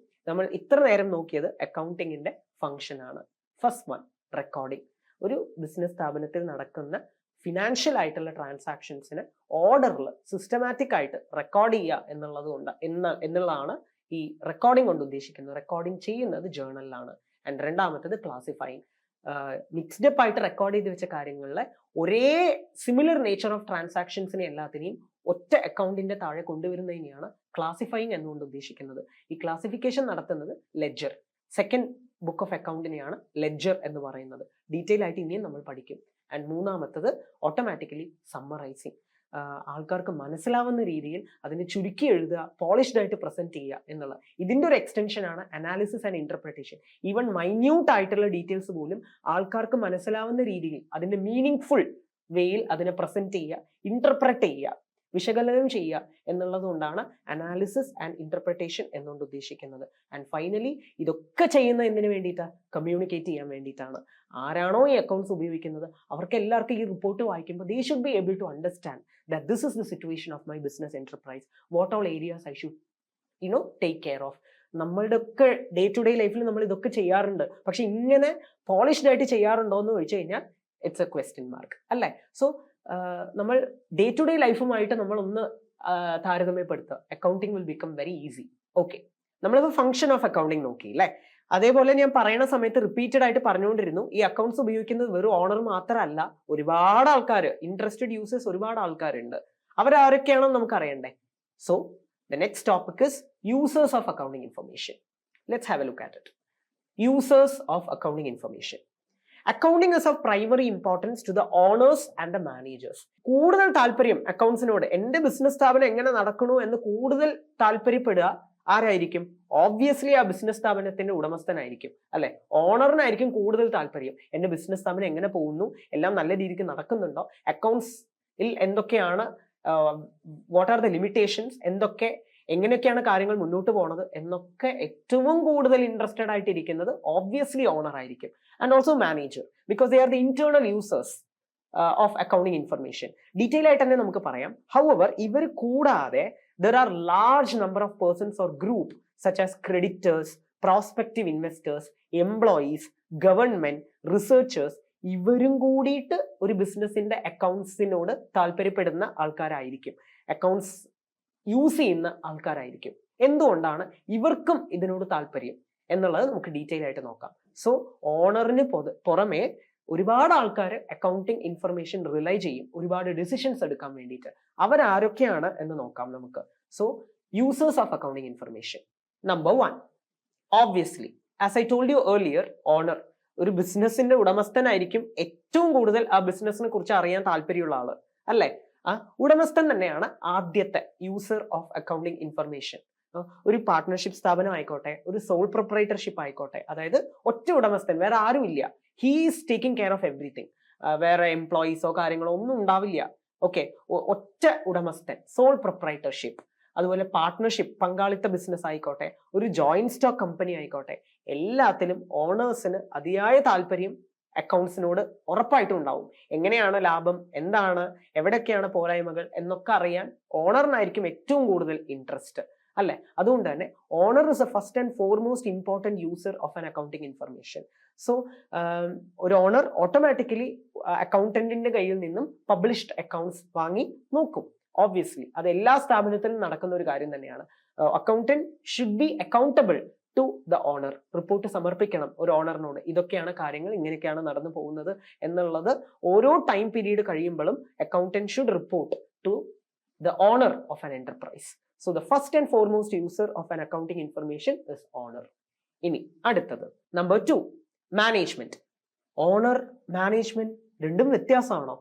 നമ്മൾ ഇത്ര നേരം നോക്കിയത് അക്കൗണ്ടിങ്ങിന്റെ ഫംഗ്ഷൻ ആണ്. First one, recording. ഒരു ബിസിനസ് സ്ഥാപനത്തിൽ നടക്കുന്ന ഫിനാൻഷ്യൽ ആയിട്ടുള്ള ട്രാൻസാക്ഷൻസിനെ ഓർഡറിൽ സിസ്റ്റമാറ്റിക് ആയിട്ട് റെക്കോർഡ് ചെയ്യുക എന്നുള്ളതാണ് ഈ റെക്കോർഡിംഗ് കൊണ്ട് ഉദ്ദേശിക്കുന്നത്. റെക്കോർഡിംഗ് ചെയ്യുന്നത് ജേർണലിലാണ്. ആൻഡ് രണ്ടാമത്തത് ക്ലാസിഫൈങ്. മിക്സ്ഡ് അപ്പ് ആയിട്ട് റെക്കോർഡ് ചെയ്ത് വെച്ച കാര്യങ്ങളിലെ ഒരേ സിമിലർ നേച്ചർ ഓഫ് ട്രാൻസാക്ഷൻസിനെ എല്ലാത്തിനെയും ഒറ്റ അക്കൗണ്ടിന്റെ താഴെ കൊണ്ടുവരുന്നതിനെയാണ് ക്ലാസിഫൈങ് എന്നുകൊണ്ട് ഉദ്ദേശിക്കുന്നത്. ഈ ക്ലാസിഫിക്കേഷൻ നടത്തുന്നത് ലെഡ്ജർ, സെക്കൻഡ് ബുക്ക് ഓഫ് അക്കൗണ്ടിനെയാണ് ലെഡ്ജർ എന്ന് പറയുന്നത്. ഡീറ്റെയിൽ ആയിട്ട് ഇനിയും നമ്മൾ പഠിക്കും. ആൻഡ് മൂന്നാമത്തത് ഓട്ടോമാറ്റിക്കലി സമ്മറൈസിങ്. ആൾക്കാർക്ക് മനസ്സിലാവുന്ന രീതിയിൽ അതിനെ ചുരുക്കി എഴുതുക, പോളിഷ്ഡ് ആയിട്ട് പ്രസന്റ് ചെയ്യുക എന്നുള്ള ഇതിന്റെ ഒരു എക്സ്റ്റൻഷൻ ആണ് analysis and interpretation. Even minute ആയിട്ടുള്ള ഡീറ്റെയിൽസ് പോലും ആൾക്കാർക്ക് മനസ്സിലാവുന്ന രീതിയിൽ അതിന്റെ മീനിങ് ഫുൾ വേയിൽ അതിനെ പ്രസന്റ് ചെയ്യുക, ഇന്റർപ്രറ്റ് ചെയ്യുക, വിശകലനം ചെയ്യുക എന്നുള്ളത് കൊണ്ടാണ് അനാലിസിസ് ആൻഡ് ഇന്റർപ്രിട്ടേഷൻ എന്നുകൊണ്ട് ഉദ്ദേശിക്കുന്നത്. ആൻഡ് ഫൈനലി ഇതൊക്കെ ചെയ്യുന്നത് എന്തിനു വേണ്ടിയിട്ടാണ്? കമ്മ്യൂണിക്കേറ്റ് ചെയ്യാൻ വേണ്ടിയിട്ടാണ്. ആരാണോ ഈ അക്കൗണ്ട്സ് ഉപയോഗിക്കുന്നത് അവർക്ക് എല്ലാവർക്കും ഈ റിപ്പോർട്ട് വായിക്കുമ്പോൾ they should be able to understand that this is the situation of my business enterprise, what all areas I should take care of. നമ്മളുടെ ഒക്കെ ഡേ ടു ഡേ ലൈഫിൽ നമ്മൾ ഇതൊക്കെ ചെയ്യാറുണ്ട്, പക്ഷെ ഇങ്ങനെ പോളിഷ്ഡ് ആയിട്ട് ചെയ്യാറുണ്ടോ എന്ന് ചോദിച്ചു കഴിഞ്ഞാൽ ഇറ്റ്സ് എ ക്വസ്റ്റ്യൻ മാർക്ക് അല്ലേ. സോ നമ്മൾ ഡേ ടു ഡേ ലൈഫുമായിട്ട് നമ്മൾ ഒന്ന് താരതമ്യപ്പെടുത്തുക, accounting will become very easy. Okay, നമ്മളിപ്പോൾ ഫംഗ്ഷൻ ഓഫ് അക്കൗണ്ടിങ് നോക്കി അല്ലേ. അതേപോലെ ഞാൻ പറയുന്ന സമയത്ത് റിപ്പീറ്റഡ് ആയിട്ട് പറഞ്ഞുകൊണ്ടിരുന്നു, ഈ അക്കൗണ്ട്സ് ഉപയോഗിക്കുന്നത് വെറും ഓണർ മാത്രമല്ല, ഒരുപാട് ആൾക്കാർ, ഇൻട്രസ്റ്റഡ് യൂസേഴ്സ് ഒരുപാട് ആൾക്കാരുണ്ട്. അവരാരൊക്കെയാണെന്ന് നമുക്ക് അറിയണ്ടേ. So the next topic is users of accounting information. Let's have a look at it. Users of accounting information. Accounting is of primary importance to the owners and the managers. കൂടുതൽ താല്പര്യം അക്കൗണ്ട്സിനോട്, എന്റെ business സ്ഥാപനം എങ്ങനെ നടക്കണു എന്ന് കൂടുതൽ താല്പര്യപ്പെടുക ആരായിരിക്കും? Obviously ആ business സ്ഥാപനത്തിന്റെ ഉടമസ്ഥനായിരിക്കും, അല്ലെ? ഓണറിനായിരിക്കും കൂടുതൽ താല്പര്യം. എന്റെ ബിസിനസ് സ്ഥാപനം എങ്ങനെ പോകുന്നു, എല്ലാം നല്ല രീതിക്ക് നടക്കുന്നുണ്ടോ, അക്കൗണ്ട്സിൽ എന്തൊക്കെയാണ്, വാട്ട് ആർ ദ ലിമിറ്റേഷൻസ്, എങ്ങനെയൊക്കെയാണ് കാര്യങ്ങൾ മുന്നോട്ട് പോകുന്നത് എന്നൊക്കെ ഏറ്റവും കൂടുതൽ ഇൻട്രസ്റ്റഡ് ആയിട്ടിരിക്കുന്നത് ഓബ്വിയസ്ലി ഓണർ ആയിരിക്കും. And also manager, because they are the internal users of accounting information. Detail ആയിട്ട് തന്നെ നമുക്ക് പറയാം. ഹൗവർ, ഇവർ കൂടാതെ there are large number of persons or group such as creditors, prospective investors, employees, government, researchers, ഇവരും കൂടിയിട്ട് ഒരു ബിസിനസിന്റെ അക്കൗണ്ട്സിനോട് താല്പര്യപ്പെടുന്ന ആൾക്കാരായിരിക്കും, അക്കൗണ്ട്സ് യൂസ് ചെയ്യുന്ന ആൾക്കാരായിരിക്കും. എന്തുകൊണ്ടാണ് ഇവർക്കും ഇതിനോട് താല്പര്യം എന്നുള്ളത് നമുക്ക് ഡീറ്റെയിൽ ആയിട്ട് നോക്കാം. സോ ഓണറിന് പുറമെ ഒരുപാട് ആൾക്കാർ അക്കൗണ്ടിങ് ഇൻഫർമേഷൻ റിലൈ ചെയ്യും ഒരുപാട് ഡിസിഷൻസ് എടുക്കാൻ വേണ്ടിയിട്ട്. അവരാരൊക്കെയാണ് എന്ന് നോക്കാം നമുക്ക്. So users of accounting information. Number 1, obviously as I told you earlier, owner. ഒരു ബിസിനസിന്റെ ഉടമസ്ഥനായിരിക്കും ഏറ്റവും കൂടുതൽ ആ ബിസിനസിനെ കുറിച്ച് അറിയാൻ താല്പര്യമുള്ള ആള്, അല്ലെ? ആ ഉടമസ്ഥൻ തന്നെയാണ് ആദ്യത്തെ യൂസർ ഓഫ് അക്കൗണ്ടിങ് ഇൻഫർമേഷൻ. ഒരു പാർട്ട്ണർഷിപ്പ് സ്ഥാപനം ആയിക്കോട്ടെ, ഒരു സോൾ പ്രൊപ്പറേറ്റർഷിപ്പ് ആയിക്കോട്ടെ, അതായത് ഒറ്റ ഉടമസ്ഥൻ, വേറെ ആരും ഇല്ല. He is taking care of everything. വേറെ എംപ്ലോയീസോ കാര്യങ്ങളോ ഒന്നും ഉണ്ടാവില്ല. ഓക്കെ, ഒറ്റ ഉടമസ്ഥൻ, സോൾ പ്രൊപ്പറേറ്റർഷിപ്പ്. അതുപോലെ പാർട്ട്ണർഷിപ്പ്, പങ്കാളിത്ത ബിസിനസ് ആയിക്കോട്ടെ, ഒരു ജോയിന്റ് സ്റ്റോക്ക് കമ്പനി ആയിക്കോട്ടെ, എല്ലാത്തിലും ഓണേഴ്സിന് അതിയായ താല്പര്യം അക്കൗണ്ട്സിനോട് ഉറപ്പായിട്ടും ഉണ്ടാവും. എങ്ങനെയാണ് ലാഭം, എന്താണ്, എവിടെയൊക്കെയാണ് പോരായ്മകൾ എന്നൊക്കെ അറിയാൻ ഓണറിനായിരിക്കും ഏറ്റവും കൂടുതൽ ഇൻട്രസ്റ്റ്, അല്ലെ? അതുകൊണ്ട് തന്നെ owner is a first and foremost important user of an accounting information. So ഒരു ഓണർ ഓട്ടോമാറ്റിക്കലി അക്കൗണ്ടന്റിന്റെ കയ്യിൽ നിന്നും പബ്ലിഷ്ഡ് അക്കൗണ്ട്സ് വാങ്ങി നോക്കും. ഓബ്വിയസ്ലി അത് എല്ലാ സ്ഥാപനത്തിലും നടക്കുന്ന ഒരു കാര്യം തന്നെയാണ്. Accountant should be accountable to the owner. Report സമർപ്പിക്കണം ഒരു ഓണറിനോട്. ഇതൊക്കെയാണ് കാര്യങ്ങൾ, ഇങ്ങനെയൊക്കെയാണ് നടന്നു പോകുന്നത് എന്നുള്ളത് ഓരോ ടൈം പീരീഡ് കഴിയുമ്പോഴും accountant should report to the owner of an enterprise. So the first and foremost user of an accounting information is owner. ഇനി അടുത്തത് നമ്പർ 2, മാനേജ്മെന്റ്. ഓണർ, മാനേജ്മെന്റ് രണ്ടും വ്യത്യാസമാണോ?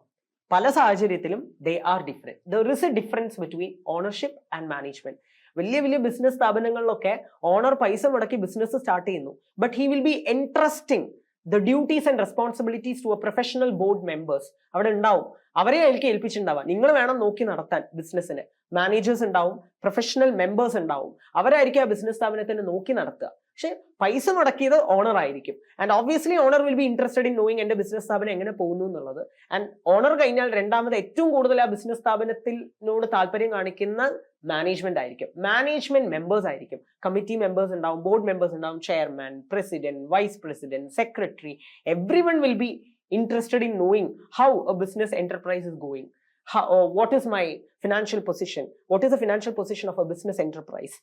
പല സാഹചര്യത്തിലും they are different. There is a difference between ownership and management. വലിയ വലിയ business സ്ഥാപനങ്ങളിലൊക്കെ owner പൈസ മുടക്കി business start ചെയ്യുന്നു. But he will be entrusting the duties and responsibilities to a professional board members. അവിടെ ഉണ്ടാവും, അവരെ അതിലേക്ക് ഏൽപ്പിച്ചിട്ടുണ്ടാവുക. നിങ്ങൾ വേണം നോക്കി നടത്താൻ ബിസിനസ്സിന്. മാനേജേഴ്സ് ഉണ്ടാവും, പ്രൊഫഷണൽ മെമ്പേഴ്സ് ഉണ്ടാവും, അവരായിരിക്കും ആ ബിസിനസ് സ്ഥാപനത്തിന് നോക്കി നടത്തുക. പക്ഷെ പൈസ മുടക്കിയത് ഓണർ ആയിരിക്കും. And obviously owner will be interested in knowing എന്റെ ബിസിനസ് സ്ഥാപനം എങ്ങനെ പോകുന്നു എന്നുള്ളത്. ആൻഡ് ഓണർ കഴിഞ്ഞാൽ രണ്ടാമത് ഏറ്റവും കൂടുതൽ ആ ബിസിനസ് സ്ഥാപനത്തിനോട് താല്പര്യം കാണിക്കുന്ന മാനേജ്മെന്റ് ആയിരിക്കും. മാനേജ്മെന്റ് മെമ്പേഴ്സ് ആയിരിക്കും. കമ്മിറ്റി മെമ്പേഴ്സ് ഉണ്ടാവും, ബോർഡ് മെമ്പേഴ്സ് ഉണ്ടാവും, chairman, president, vice president, secretary. Everyone will be interested in knowing how a business enterprise is going. What is my financial position? What is the financial position of a business enterprise?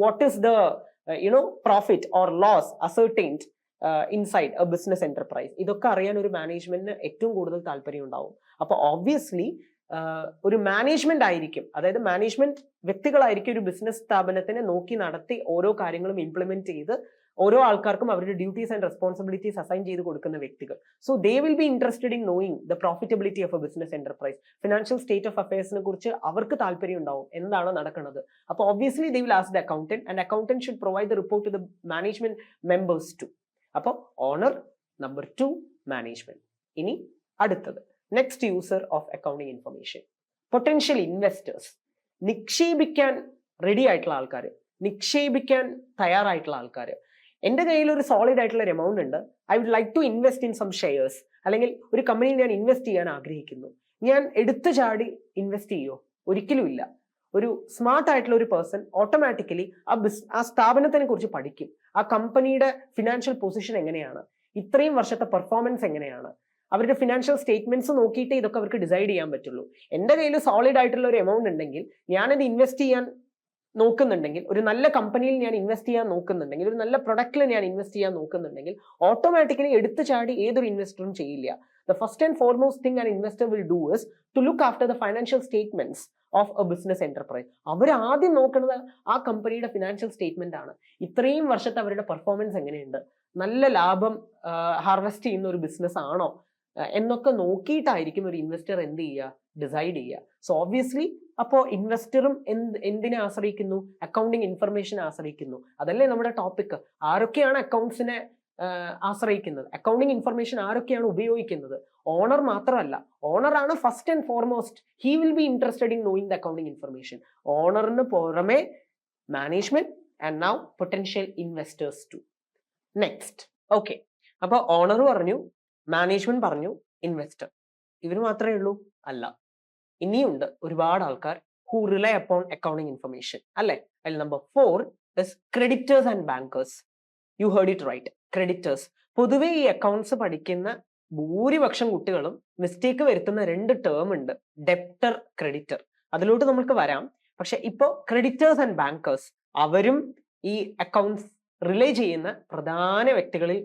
What is the profit or loss ascertained inside a business enterprise? ഇതൊക്കെ അറിയാൻ ഒരു മാനേജ്മെന്റിന് ഏറ്റവും കൂടുതൽ താല്പര്യം ഉണ്ടാവും. അപ്പോൾ obviously ഒരു മാനേജ്മെന്റ് ആയിരിക്കും, അതായത് മാനേജ്മെന്റ് വ്യക്തികളായിരിക്കും ഒരു ബിസിനസ് സ്ഥാപനത്തിനെ നോക്കി നടത്തി ഓരോ കാര്യങ്ങളും ഇംപ്ലിമെന്റ് ചെയ്ത് ഓരോ ആൾക്കാർക്കും അവരുടെ ഡ്യൂട്ടീസ് ആൻഡ് റെസ്പോൺസിബിലിറ്റീസ് അസൈൻ ചെയ്ത് കൊടുക്കുന്ന വ്യക്തികൾ. So they will be interested in knowing the profitability of a business enterprise. Financial state of അഫയേഴ്സിനെ കുറിച്ച് അവർക്ക് താല്പര്യം ഉണ്ടാവും, എന്താണ് നടക്കുന്നത്. അപ്പോൾ obviously they will ask the accountant and accountant should provide the report to the management members too. അപ്പോൾ owner, number 2 management. ഇനി അടുത്തത് next user of accounting information, potential investors. നിക്ഷേപിക്കാൻ റെഡി ആയിട്ടുള്ള ആൾക്കാർ, നിക്ഷേപിക്കാൻ തയ്യാറായിട്ടുള്ള ആൾക്കാർ. എൻ്റെ കയ്യിൽ ഒരു സോളിഡ് ആയിട്ടുള്ള ഒരു എമൗണ്ട് ഉണ്ട്, I would like to invest in some shares, അല്ലെങ്കിൽ ഒരു കമ്പനിയിൽ ഞാൻ ഇൻവെസ്റ്റ് ചെയ്യാൻ ആഗ്രഹിക്കുന്നു. ഞാൻ എടുത്തു ചാടി ഇൻവെസ്റ്റ് ചെയ്യുമോ? ഒരിക്കലും ഇല്ല. ഒരു സ്മാർട്ട് ആയിട്ടുള്ള ഒരു പേഴ്സൺ ഓട്ടോമാറ്റിക്കലി ആ സ്ഥാപനത്തിനെ കുറിച്ച് പഠിക്കും. ആ കമ്പനിയുടെ ഫിനാൻഷ്യൽ പൊസിഷൻ എങ്ങനെയാണ്, ഇത്രയും വർഷത്തെ പെർഫോമൻസ് എങ്ങനെയാണ്, അവരുടെ ഫിനാൻഷ്യൽ സ്റ്റേറ്റ്മെന്റ്സ് നോക്കിയിട്ട് ഇതൊക്കെ അവർക്ക് ഡിസൈഡ് ചെയ്യാൻ പറ്റുള്ളൂ. എൻ്റെ കയ്യിൽ സോളിഡ് ആയിട്ടുള്ള ഒരു എമൗണ്ട് ഉണ്ടെങ്കിൽ, ഞാനത് ഇൻവെസ്റ്റ് ചെയ്യാൻ നോക്കുന്നുണ്ടെങ്കിൽ, ഒരു നല്ല കമ്പനിയിൽ ഞാൻ ഇൻവെസ്റ്റ് ചെയ്യാൻ നോക്കുന്നുണ്ടെങ്കിൽ, ഒരു നല്ല പ്രൊഡക്റ്റിൽ ഞാൻ ഇൻവെസ്റ്റ് ചെയ്യാൻ നോക്കുന്നുണ്ടെങ്കിൽ, ഓട്ടോമാറ്റിക്കലി എടുത്തു ചാടി ഏതൊരു ഇൻവെസ്റ്ററും ചെയ്യില്ല. The first and foremost thing an investor will do is to look after the financial statements of a business enterprise. അവർ ആദ്യം നോക്കുന്നത് ആ കമ്പനിയുടെ ഫിനാൻഷ്യൽ സ്റ്റേറ്റ്മെന്റ് ആണ്. ഇത്രയും വർഷത്തെ അവരുടെ പെർഫോമൻസ് എങ്ങനെയുണ്ട്, നല്ല ലാഭം ഹാർവെസ്റ്റ് ചെയ്യുന്ന ഒരു ബിസിനസ് ആണോ എന്നൊക്കെ നോക്കിയിട്ടായിരിക്കും ഒരു ഇൻവെസ്റ്റർ എന്ത് ചെയ്യുക, ഡിസൈഡ് ചെയ്യുക. സോ ഓബ്വിയസ്ലി അപ്പോൾ ഇൻവെസ്റ്ററും എന്തിനെ ആശ്രയിക്കുന്നു, അക്കൗണ്ടിങ് ഇൻഫർമേഷനെ ആശ്രയിക്കുന്നു. അതല്ലേ നമ്മുടെ ടോപ്പിക്. ആരൊക്കെയാണ് അക്കൗണ്ട്സിനെ ആശ്രയിക്കുന്നത്, അക്കൗണ്ടിങ് ഇൻഫർമേഷൻ ആരൊക്കെയാണ് ഉപയോഗിക്കുന്നത്? ഓണർ മാത്രമല്ല, ഓണർ ആണ് first and foremost. He will be interested in knowing the accounting information. ഓണറിന് പുറമെ management and now potential investors too. Next, okay, അപ്പൊ ഓണർ പറഞ്ഞു, മാനേജ്മെന്റ് പറഞ്ഞു, ഇൻവെസ്റ്റർ. ഇവർ മാത്രമേ ഉള്ളൂ? അല്ല, ഇനിയുണ്ട് ഒരുപാട് ആൾക്കാർ who rely upon accounting information, അല്ലെ? അതിൽ number 4 is creditors and bankers. You heard it right, creditors. പൊതുവെ ഈ അക്കൗണ്ട്സ് പഠിക്കുന്ന ഭൂരിപക്ഷം കുട്ടികളും മിസ്റ്റേക്ക് വരുത്തുന്ന 2 ടേം ഉണ്ട്, ഡെപ്റ്റർ, ക്രെഡിറ്റർ. അതിലോട്ട് നമുക്ക് വരാം. പക്ഷെ ഇപ്പോ ക്രെഡിറ്റേഴ്സ് ആൻഡ് ബാങ്കേഴ്സ് അവരും ഈ അക്കൗണ്ട്സ് റിലേ ചെയ്യുന്ന പ്രധാന വ്യക്തികളിൽ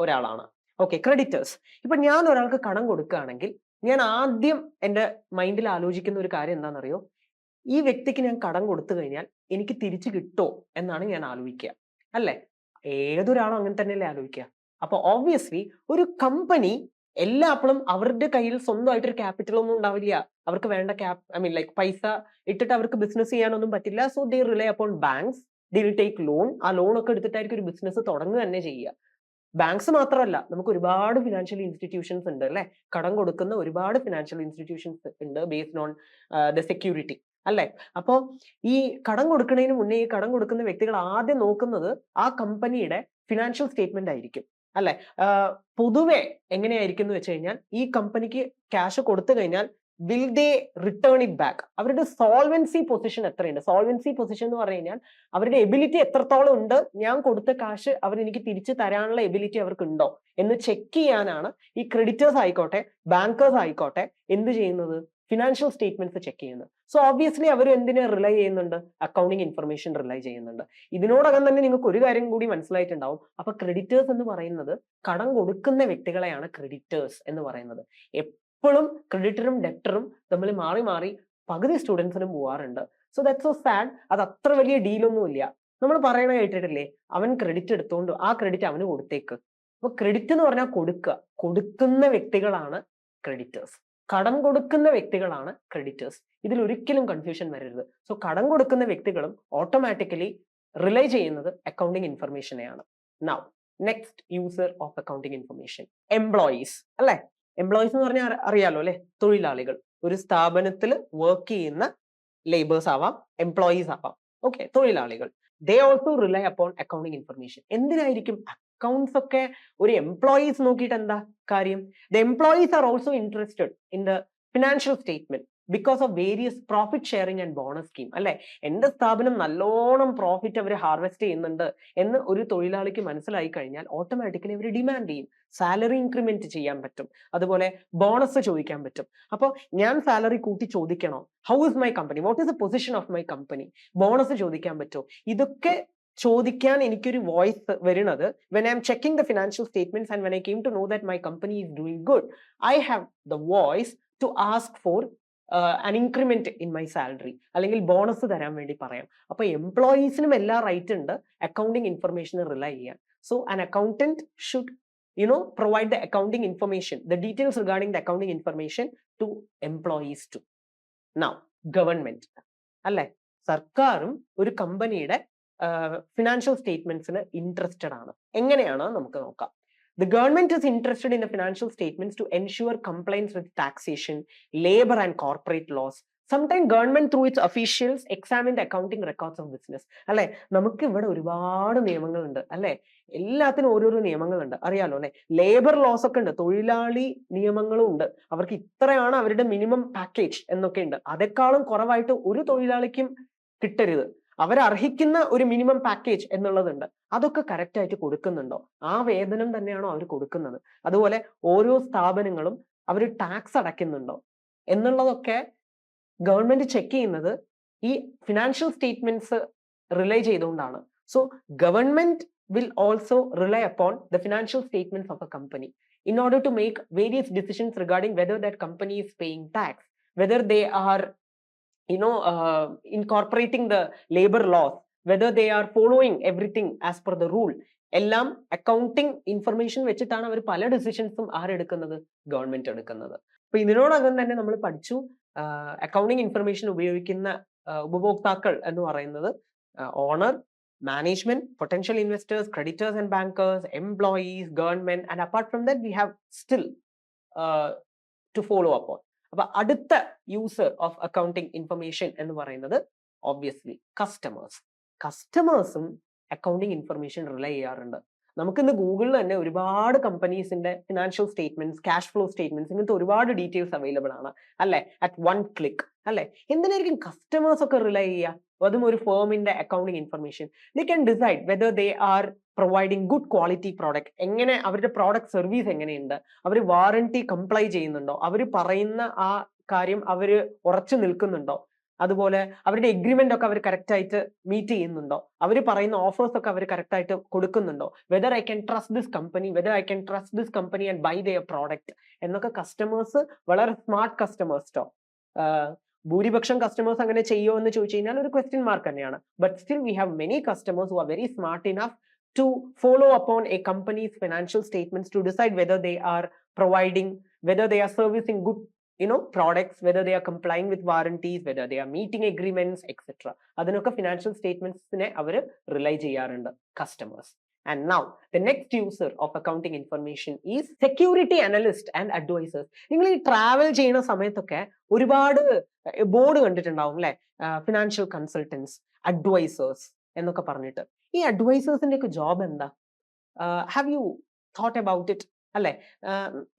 ഒരാളാണ്. Okay, creditors. ഇപ്പൊ ഞാൻ ഒരാൾക്ക് കടം കൊടുക്കുകയാണെങ്കിൽ ഞാൻ ആദ്യം എൻ്റെ മൈൻഡിൽ ആലോചിക്കുന്ന ഒരു കാര്യം എന്താണെന്നറിയോ? ഈ വ്യക്തിക്ക് ഞാൻ കടം കൊടുത്തു കഴിഞ്ഞാൽ എനിക്ക് തിരിച്ചു കിട്ടോ എന്നാണ് ഞാൻ ആലോചിക്കുക, അല്ലെ? ഏതൊരാളും അങ്ങനെ തന്നെയല്ലേ ആലോചിക്കുക. അപ്പൊ ഓബ്വിയസ്ലി ഒരു കമ്പനി എല്ലാപ്പോഴും അവരുടെ കയ്യിൽ സ്വന്തമായിട്ടൊരു ക്യാപിറ്റൽ ഒന്നും ഉണ്ടാവില്ല. അവർക്ക് വേണ്ട പൈസ ഇട്ടിട്ട് അവർക്ക് ബിസിനസ് ചെയ്യാനൊന്നും പറ്റില്ല. So they relay upon banks, they will take loan. ആ ലോൺ ഒക്കെ എടുത്തിട്ടായിരിക്കും ഒരു ബിസിനസ് തുടങ്ങുക തന്നെ ചെയ്യുക. ബാങ്ക്സ് മാത്രമല്ല, നമുക്ക് ഒരുപാട് ഫിനാൻഷ്യൽ ഇൻസ്റ്റിറ്റ്യൂഷൻസ് ഉണ്ട്, അല്ലെ? കടം കൊടുക്കുന്ന ഒരുപാട് ഫിനാൻഷ്യൽ ഇൻസ്റ്റിറ്റ്യൂഷൻസ് ഉണ്ട് ബേസ്ഡ് ഓൺ ദ സെക്യൂരിറ്റി, അല്ലെ? അപ്പോ ഈ കടം കൊടുക്കുന്നതിന് മുന്നേ ഈ കടം കൊടുക്കുന്ന വ്യക്തികൾ ആദ്യം നോക്കുന്നത് ആ കമ്പനിയുടെ ഫിനാൻഷ്യൽ സ്റ്റേറ്റ്മെന്റ് ആയിരിക്കും, അല്ലെ? പൊതുവെ എങ്ങനെയായിരിക്കും എന്ന് വെച്ച് കഴിഞ്ഞാൽ, ഈ കമ്പനിക്ക് ക്യാഷ് കൊടുത്തു കഴിഞ്ഞാൽ will they return it back? അവരുടെ സോൾവൻസി പൊസിഷൻ എത്രയുണ്ട്? സോൾവൻസി പൊസിഷൻ എന്ന് പറഞ്ഞു കഴിഞ്ഞാൽ അവരുടെ എബിലിറ്റി എത്രത്തോളം ഉണ്ട്, ഞാൻ കൊടുത്ത കാശ് അവർ എനിക്ക് തിരിച്ചു തരാനുള്ള എബിലിറ്റി അവർക്ക് ഉണ്ടോ എന്ന് ചെക്ക് ചെയ്യാനാണ് ഈ ക്രെഡിറ്റേഴ്സ് ആയിക്കോട്ടെ ബാങ്കേഴ്സ് ആയിക്കോട്ടെ എന്ത് ചെയ്യുന്നത്, ഫിനാൻഷ്യൽ സ്റ്റേറ്റ്മെന്റ്സ് ചെക്ക് ചെയ്യുന്നത്. സോ ഓബ്വിയസ്ലി അവർ എന്തിനെ റിലൈ ചെയ്യുന്നുണ്ട്? അക്കൗണ്ടിങ് ഇൻഫർമേഷൻ റിലൈ ചെയ്യുന്നുണ്ട്. ഇതിനോടകം തന്നെ നിങ്ങൾക്ക് ഒരു കാര്യം കൂടി മനസ്സിലായിട്ടുണ്ടാവും. അപ്പൊ ക്രെഡിറ്റേഴ്സ് എന്ന് പറയുന്നത് കടം കൊടുക്കുന്ന വ്യക്തികളെയാണ് ക്രെഡിറ്റേഴ്സ് എന്ന് പറയുന്നത്. എപ്പോഴും ക്രെഡിറ്ററും ഡെപ്റ്ററും തമ്മിൽ മാറി മാറി പകുതി സ്റ്റുഡൻസിനും പോവാറുണ്ട്. So that's so sad. അത് അത്ര വലിയ ഡീലൊന്നും ഇല്ല. നമ്മൾ പറയണ കേട്ടിട്ടില്ലേ, അവൻ ക്രെഡിറ്റ് എടുത്തോണ്ട് ആ ക്രെഡിറ്റ് അവന് കൊടുത്തേക്ക്. അപ്പൊ ക്രെഡിറ്റ് എന്ന് പറഞ്ഞാൽ കൊടുക്കുന്ന വ്യക്തികളാണ് ക്രെഡിറ്റേഴ്സ്, കടം കൊടുക്കുന്ന വ്യക്തികളാണ് ക്രെഡിറ്റേഴ്സ്. ഇതിൽ ഒരിക്കലും കൺഫ്യൂഷൻ വരരുത്. സോ കടം കൊടുക്കുന്ന വ്യക്തികളും ഓട്ടോമാറ്റിക്കലി റിലൈ ചെയ്യുന്നത് അക്കൗണ്ടിങ് ഇൻഫർമേഷനെയാണ്. Now next user of accounting information, employees, അല്ലെ? എംപ്ലോയീസ് എന്ന് പറഞ്ഞാൽ അറിയാലോ അല്ലെ, തൊഴിലാളികൾ. ഒരു സ്ഥാപനത്തിൽ വർക്ക് ചെയ്യുന്ന ലേബേഴ്സ് ആവാം, എംപ്ലോയീസ് ആവാം. ഓക്കെ, തൊഴിലാളികൾ. They also rely upon accounting information. എന്തിനായിരിക്കും? അക്കൗണ്ട്സ് ഒക്കെ ഒരു എംപ്ലോയീസ് നോക്കിയിട്ട് എന്താ കാര്യം? The employees are also interested in the financial statement because of various profit sharing and bonus scheme, അല്ലെ? എന്റെ സ്ഥാപനം നല്ലോണം പ്രോഫിറ്റ് അവർ ഹാർവെസ്റ്റ് ചെയ്യുന്നുണ്ട് എന്ന് ഒരു തൊഴിലാളിക്ക് മനസ്സിലായി കഴിഞ്ഞാൽ ഓട്ടോമാറ്റിക്കലി അവർ ഡിമാൻഡ് ചെയ്യും. സാലറി ഇൻക്രിമെന്റ് ചെയ്യാൻ പറ്റും, അതുപോലെ ബോണസ് ചോദിക്കാൻ പറ്റും. അപ്പോൾ ഞാൻ സാലറി കൂട്ടി ചോദിക്കണോ? How is my company, what is the position of my company, bonus ചോദിക്കാൻ പറ്റുമോ? ഇതൊക്കെ ചോദിക്കാൻ എനിക്കൊരു വോയിസ് വരുന്നത് when I am checking the financial statements and when I came to know that my company is doing good, I have the voice to ask for an increment in my salary, അല്ലെങ്കിൽ bonus തരാൻ വേണ്ടി പറയാം. അപ്പൊ എംപ്ലോയീസിനും എല്ലാ right ഉണ്ട് accounting ഇൻഫർമേഷനെ rely ചെയ്യാൻ. So an accountant should provide the accounting information, the details regarding the accounting information to employees too. Now government, അല്ലെ? സർക്കാരും ഒരു കമ്പനിയുടെ ഫിനാൻഷ്യൽ സ്റ്റേറ്റ്മെന്റ്സിന് ഇൻട്രസ്റ്റഡ് ആണ്. എങ്ങനെയാണ് നമുക്ക് നോക്കാം. The government is interested in the financial statements to ensure compliance with taxation, labor and corporate laws. Sometimes government through its officials examine the accounting records of business. അല്ലെ? നമുക്ക് ഇവിടെ ഒരുപാട് നിയമങ്ങളുണ്ട്, അല്ലെ? എല്ലാത്തിനും ഓരോരോ നിയമങ്ങളുണ്ട്, അറിയാലോ അല്ലെ? ലേബർ ലോസ് ഒക്കെ ഉണ്ട്, തൊഴിലാളി നിയമങ്ങളും ഉണ്ട്. അവർക്ക് ഇത്രയാണ് അവരുടെ മിനിമം പാക്കേജ് എന്നൊക്കെ ഉണ്ട്. അതെക്കാളും കുറവായിട്ട് ഒരു തൊഴിലാളിക്കും കിട്ടരുത്. അവരർഹിക്കുന്ന ഒരു മിനിമം പാക്കേജ് എന്നുള്ളതുണ്ട്. അതൊക്കെ കറക്റ്റ് ആയിട്ട് കൊടുക്കുന്നുണ്ടോ? ആ വേതനം തന്നെയാണോ അവർ കൊടുക്കുന്നത്? അതുപോലെ ഓരോ സ്ഥാപനങ്ങളും അവർ ടാക്സ് അടയ്ക്കുന്നുണ്ടോ എന്നുള്ളതൊക്കെ ഗവൺമെന്റ് ചെക്ക് ചെയ്യുന്നത് ഈ ഫിനാൻഷ്യൽ സ്റ്റേറ്റ്മെന്റ്സ് റിലൈ ചെയ്തുകൊണ്ടാണ്. So government will also rely upon the financial statements of a company in order to make various decisions regarding whether that company is paying tax, whether they are incorporating the labor laws, whether they are following everything as per the rule, എല്ലാം accounting information വെച്ചിട്ടാണ് അവർ പല ഡിസിഷൻസും ആരെടുക്കുന്നത്, government എടുക്കുന്നത്. അപ്പൊ ഇതിനോടകം തന്നെ നമ്മൾ പഠിച്ചു accounting information ഉപയോഗിക്കുന്ന ഉപഭോക്താക്കൾ എന്ന് പറയുന്നത് owner, management, potential investors, creditors and bankers, employees, government, and apart from that we have still to follow upon. അപ്പൊ അടുത്ത യൂസർ ഓഫ് അക്കൗണ്ടിങ് ഇൻഫർമേഷൻ എന്ന് പറയുന്നത് ഒബ്വിയസ്ലി കസ്റ്റമേഴ്സും അക്കൗണ്ടിങ് ഇൻഫർമേഷൻ റിലൈ ചെയ്യാറുണ്ട്. നമുക്കിന്ന് ഗൂഗിളിൽ തന്നെ ഒരുപാട് കമ്പനീസിന്റെ financial statements, cash flow statements, ഇങ്ങനത്തെ ഒരുപാട് ഡീറ്റെയിൽസ് അവൈലബിൾ ആണ് അല്ലെ, അറ്റ് വൺ ക്ലിക്ക് അല്ലെ. എന്തിനായിരിക്കും കസ്റ്റമേഴ്സ് ഒക്കെ റിലൈ ചെയ്യുക? അതും ഒരു ഫേമിന്റെ accounting information. They can decide whether they are providing good quality product, എങ്ങനെ അവരുടെ പ്രോഡക്റ്റ് സർവീസ് എങ്ങനെയുണ്ട്, അവർ വാറന്റി കംപ്ലൈ ചെയ്യുന്നുണ്ടോ, അവർ പറയുന്ന ആ കാര്യം അവർ ഉറച്ചു നിൽക്കുന്നുണ്ടോ, അതുപോലെ അവരുടെ എഗ്രിമെന്റ് ഒക്കെ അവർ കറക്റ്റ് ആയിട്ട് മീറ്റ് ചെയ്യുന്നുണ്ടോ, അവർ പറയുന്ന ഓഫേഴ്സ് ഒക്കെ അവർ കറക്റ്റ് ആയിട്ട് കൊടുക്കുന്നുണ്ടോ, whether I can trust this company and buy their product എന്നൊക്കെ കസ്റ്റമേഴ്സ് വളരെ സ്മാർട്ട് കസ്റ്റമേഴ്സ് ഭൂരിപക്ഷം കസ്റ്റമേഴ്സ് അങ്ങനെ ചെയ്യുമോ എന്ന് ചോദിച്ചു കഴിഞ്ഞാൽ ഒരു ക്വസ്റ്റ്യൻ മാർക്ക് തന്നെയാണ്. But still we have many customers who are very smart enough to follow upon a company's financial statements to decide whether they are providing, whether they are servicing good products, whether they are complying with warranties, whether they are meeting agreements, etc. അതിനൊക്കെ financial സ്റ്റേറ്റ്മെന്റ്സിനെ അവർ rely ചെയ്യാറുണ്ട് customers. And now the next user of accounting information is security analyst and advisors. നിങ്ങൾ ഈ travel ചെയ്യുന്ന സമയത്തൊക്കെ ഒരുപാട് board കണ്ടിട്ടുണ്ടാവും അല്ലെ, financial consultants, advisers എന്നൊക്കെ പറഞ്ഞിട്ട്. ഈ അഡ്വൈസേഴ്സിന്റെ ഒക്കെ ജോബ് എന്താ? Have you thought about it അല്ലെ?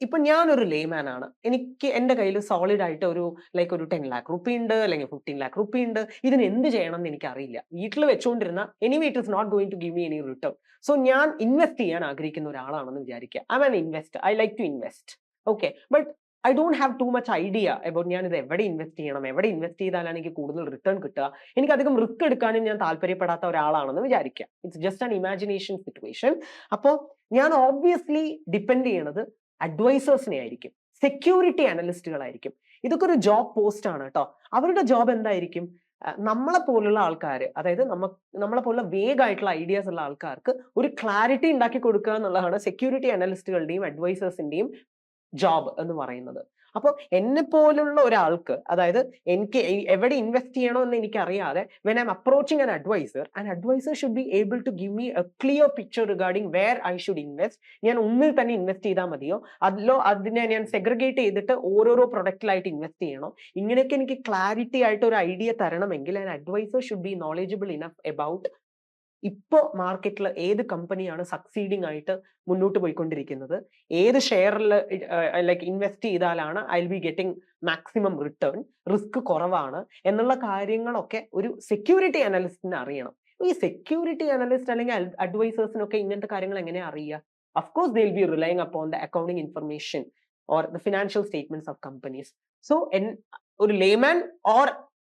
ഇപ്പൊ ഞാനൊരു ലേമാൻ ആണ്, എനിക്ക് എന്റെ കയ്യിൽ സോളിഡ് ആയിട്ട് ഒരു 10 lakh റുപ്പി ഉണ്ട്, അല്ലെങ്കിൽ 15 lakh റുപ്പി ഉണ്ട്. ഇതിന് എന്ത് ചെയ്യണം എന്ന് എനിക്ക് അറിയില്ല. വീട്ടിൽ വെച്ചുകൊണ്ടിരുന്ന anyway it is not going to give me any return. So ഞാൻ ഇൻവെസ്റ്റ് ചെയ്യാൻ ആഗ്രഹിക്കുന്ന ഒരാളാണെന്ന് വിചാരിക്കുക. I am an investor, I like to invest. Okay, but I don't have too much idea about ഞാൻ ഇത് എവിടെ ഇൻവെസ്റ്റ് ചെയ്യണം, എവിടെ ഇൻവെസ്റ്റ് ചെയ്താലാണ് എനിക്ക് കൂടുതൽ റിട്ടേൺ കിട്ടുക, എനിക്ക് അധികം റിസ്ക് എടുക്കാനും ഞാൻ താല്പര്യപ്പെടാത്ത ഒരാളാണെന്ന് വിചാരിക്കുക. It's just an imagination situation. അപ്പോൾ ഞാൻ ഓബ്വിയസ്ലി ഡിപ്പെൻഡ് ചെയ്യണത് അഡ്വൈസേഴ്സിനെ ആയിരിക്കും, സെക്യൂരിറ്റി അനലിസ്റ്റുകളായിരിക്കും. ഇതൊക്കെ ഒരു ജോബ് പോസ്റ്റ് ആണ് കേട്ടോ. അവരുടെ ജോബ് എന്തായിരിക്കും? നമ്മളെ പോലുള്ള ആൾക്കാർ, അതായത് നമ്മളെ പോലുള്ള വേഗമായിട്ടുള്ള ഐഡിയാസ് ഉള്ള ആൾക്കാർക്ക് ഒരു ക്ലാരിറ്റി ഉണ്ടാക്കി കൊടുക്കുക എന്നുള്ളതാണ് സെക്യൂരിറ്റി അനലിസ്റ്റുകളുടെയും അഡ്വൈസേഴ്സിന്റെയും ജോബ് എന്ന് പറയുന്നത്. അപ്പോൾ എന്നെ പോലുള്ള ഒരാൾക്ക്, അതായത് എനിക്ക് എവിടെ ഇൻവെസ്റ്റ് ചെയ്യണോ എന്ന് എനിക്ക് അറിയാതെ when I'm approaching an advisor should be able to give me a clear picture regarding where I should invest. ഞാൻ ഒന്നിൽ തന്നെ ഇൻവെസ്റ്റ് ചെയ്താൽ മതിയോ, അതിനെ ഞാൻ സെഗ്രിഗേറ്റ് ചെയ്തിട്ട് ഓരോരോ പ്രൊഡക്റ്റിലായിട്ട് ഇൻവെസ്റ്റ് ചെയ്യണോ, ഇങ്ങനെയൊക്കെ എനിക്ക് ക്ലാരിറ്റി ആയിട്ട് ഒരു idea തരണമെങ്കിൽ an advisor should be knowledgeable enough about ഇപ്പോ മാർക്കറ്റിൽ ഏത് കമ്പനിയാണ് സക്സീഡിങ് ആയിട്ട് മുന്നോട്ട് പോയിക്കൊണ്ടിരിക്കുന്നത്, ഏത് ഷെയറിൽ ഇൻവെസ്റ്റ് ചെയ്താലാണ് I will be getting maximum return, risk കുറവാണ് എന്നുള്ള കാര്യങ്ങളൊക്കെ ഒരു സെക്യൂരിറ്റി അനലിസ്റ്റിന് അറിയണം. ഈ സെക്യൂരിറ്റി അനലിസ്റ്റ് അല്ലെങ്കിൽ അഡ്വൈസേഴ്സിനൊക്കെ ഇങ്ങനത്തെ കാര്യങ്ങൾ എങ്ങനെ അറിയുക? Of course they will be relying upon the accounting information or the financial statements of companies. So ഒരു layman or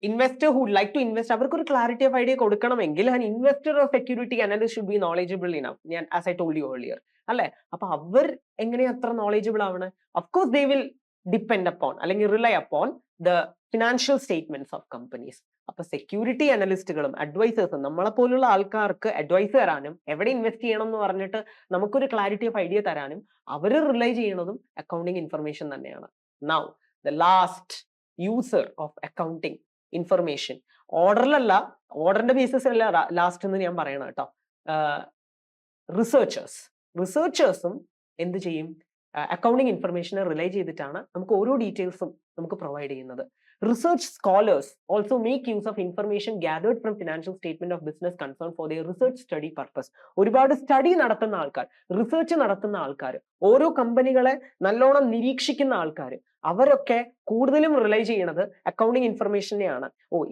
investor who like to invest, അവർക്ക് ഒരു ക്ലാരിറ്റി ഓഫ് ഐഡിയ കൊടുക്കണമെങ്കിൽ an investor or security analyst should be knowledgeable enough. ഞാൻ as I told you earlier അല്ലെ. അപ്പൊ അവർ എങ്ങനെയാ അത്ര നോളജബിൾ ആവണേ? Of course they will depend upon അല്ലെങ്കിൽ rely upon the financial statements of companies. അപ്പൊ സെക്യൂരിറ്റി അനലിസ്റ്റുകളും അഡ്വൈസേഴ്സും നമ്മളെ പോലുള്ള ആൾക്കാർക്ക് അഡ്വൈസ് തരാനും എവിടെ ഇൻവെസ്റ്റ് ചെയ്യണം എന്ന് പറഞ്ഞിട്ട് നമുക്കൊരു ക്ലാരിറ്റി ഓഫ് ഐഡിയ തരാനും അവർ റിലൈ ചെയ്യുന്നതും അക്കൗണ്ടിങ് ഇൻഫർമേഷൻ തന്നെയാണ്. Now the last user of accounting information, ഓർഡറിന്റെ ബേസിസ് അല്ല ലാസ്റ്റ് എന്ന് ഞാൻ പറയണം കേട്ടോ. റിസർച്ചേഴ്സും എന്ത് ചെയ്യും? അക്കൗണ്ടിങ് ഇൻഫർമേഷനെ റിലൈ ചെയ്തിട്ടാണ് നമുക്ക് ഓരോ ഡീറ്റെയിൽസും നമുക്ക് പ്രൊവൈഡ് ചെയ്യുന്നത്. Research scholars also make use of information gathered from financial statement of business concern for their research study purpose. ഒരുപാട് സ്റ്റഡി നടത്തുന്ന ആൾക്കാർ, റിസർച്ച് നടത്തുന്ന ആൾക്കാർ, ഓരോ കമ്പനികളെ നല്ലോണം നിരീക്ഷിക്കുന്ന ആൾക്കാർ, അവരൊക്കെ കൂടുതലും റിലൈ ചെയ്യണത് അക്കൗണ്ടിങ് ഇൻഫർമേഷനെയാണ്.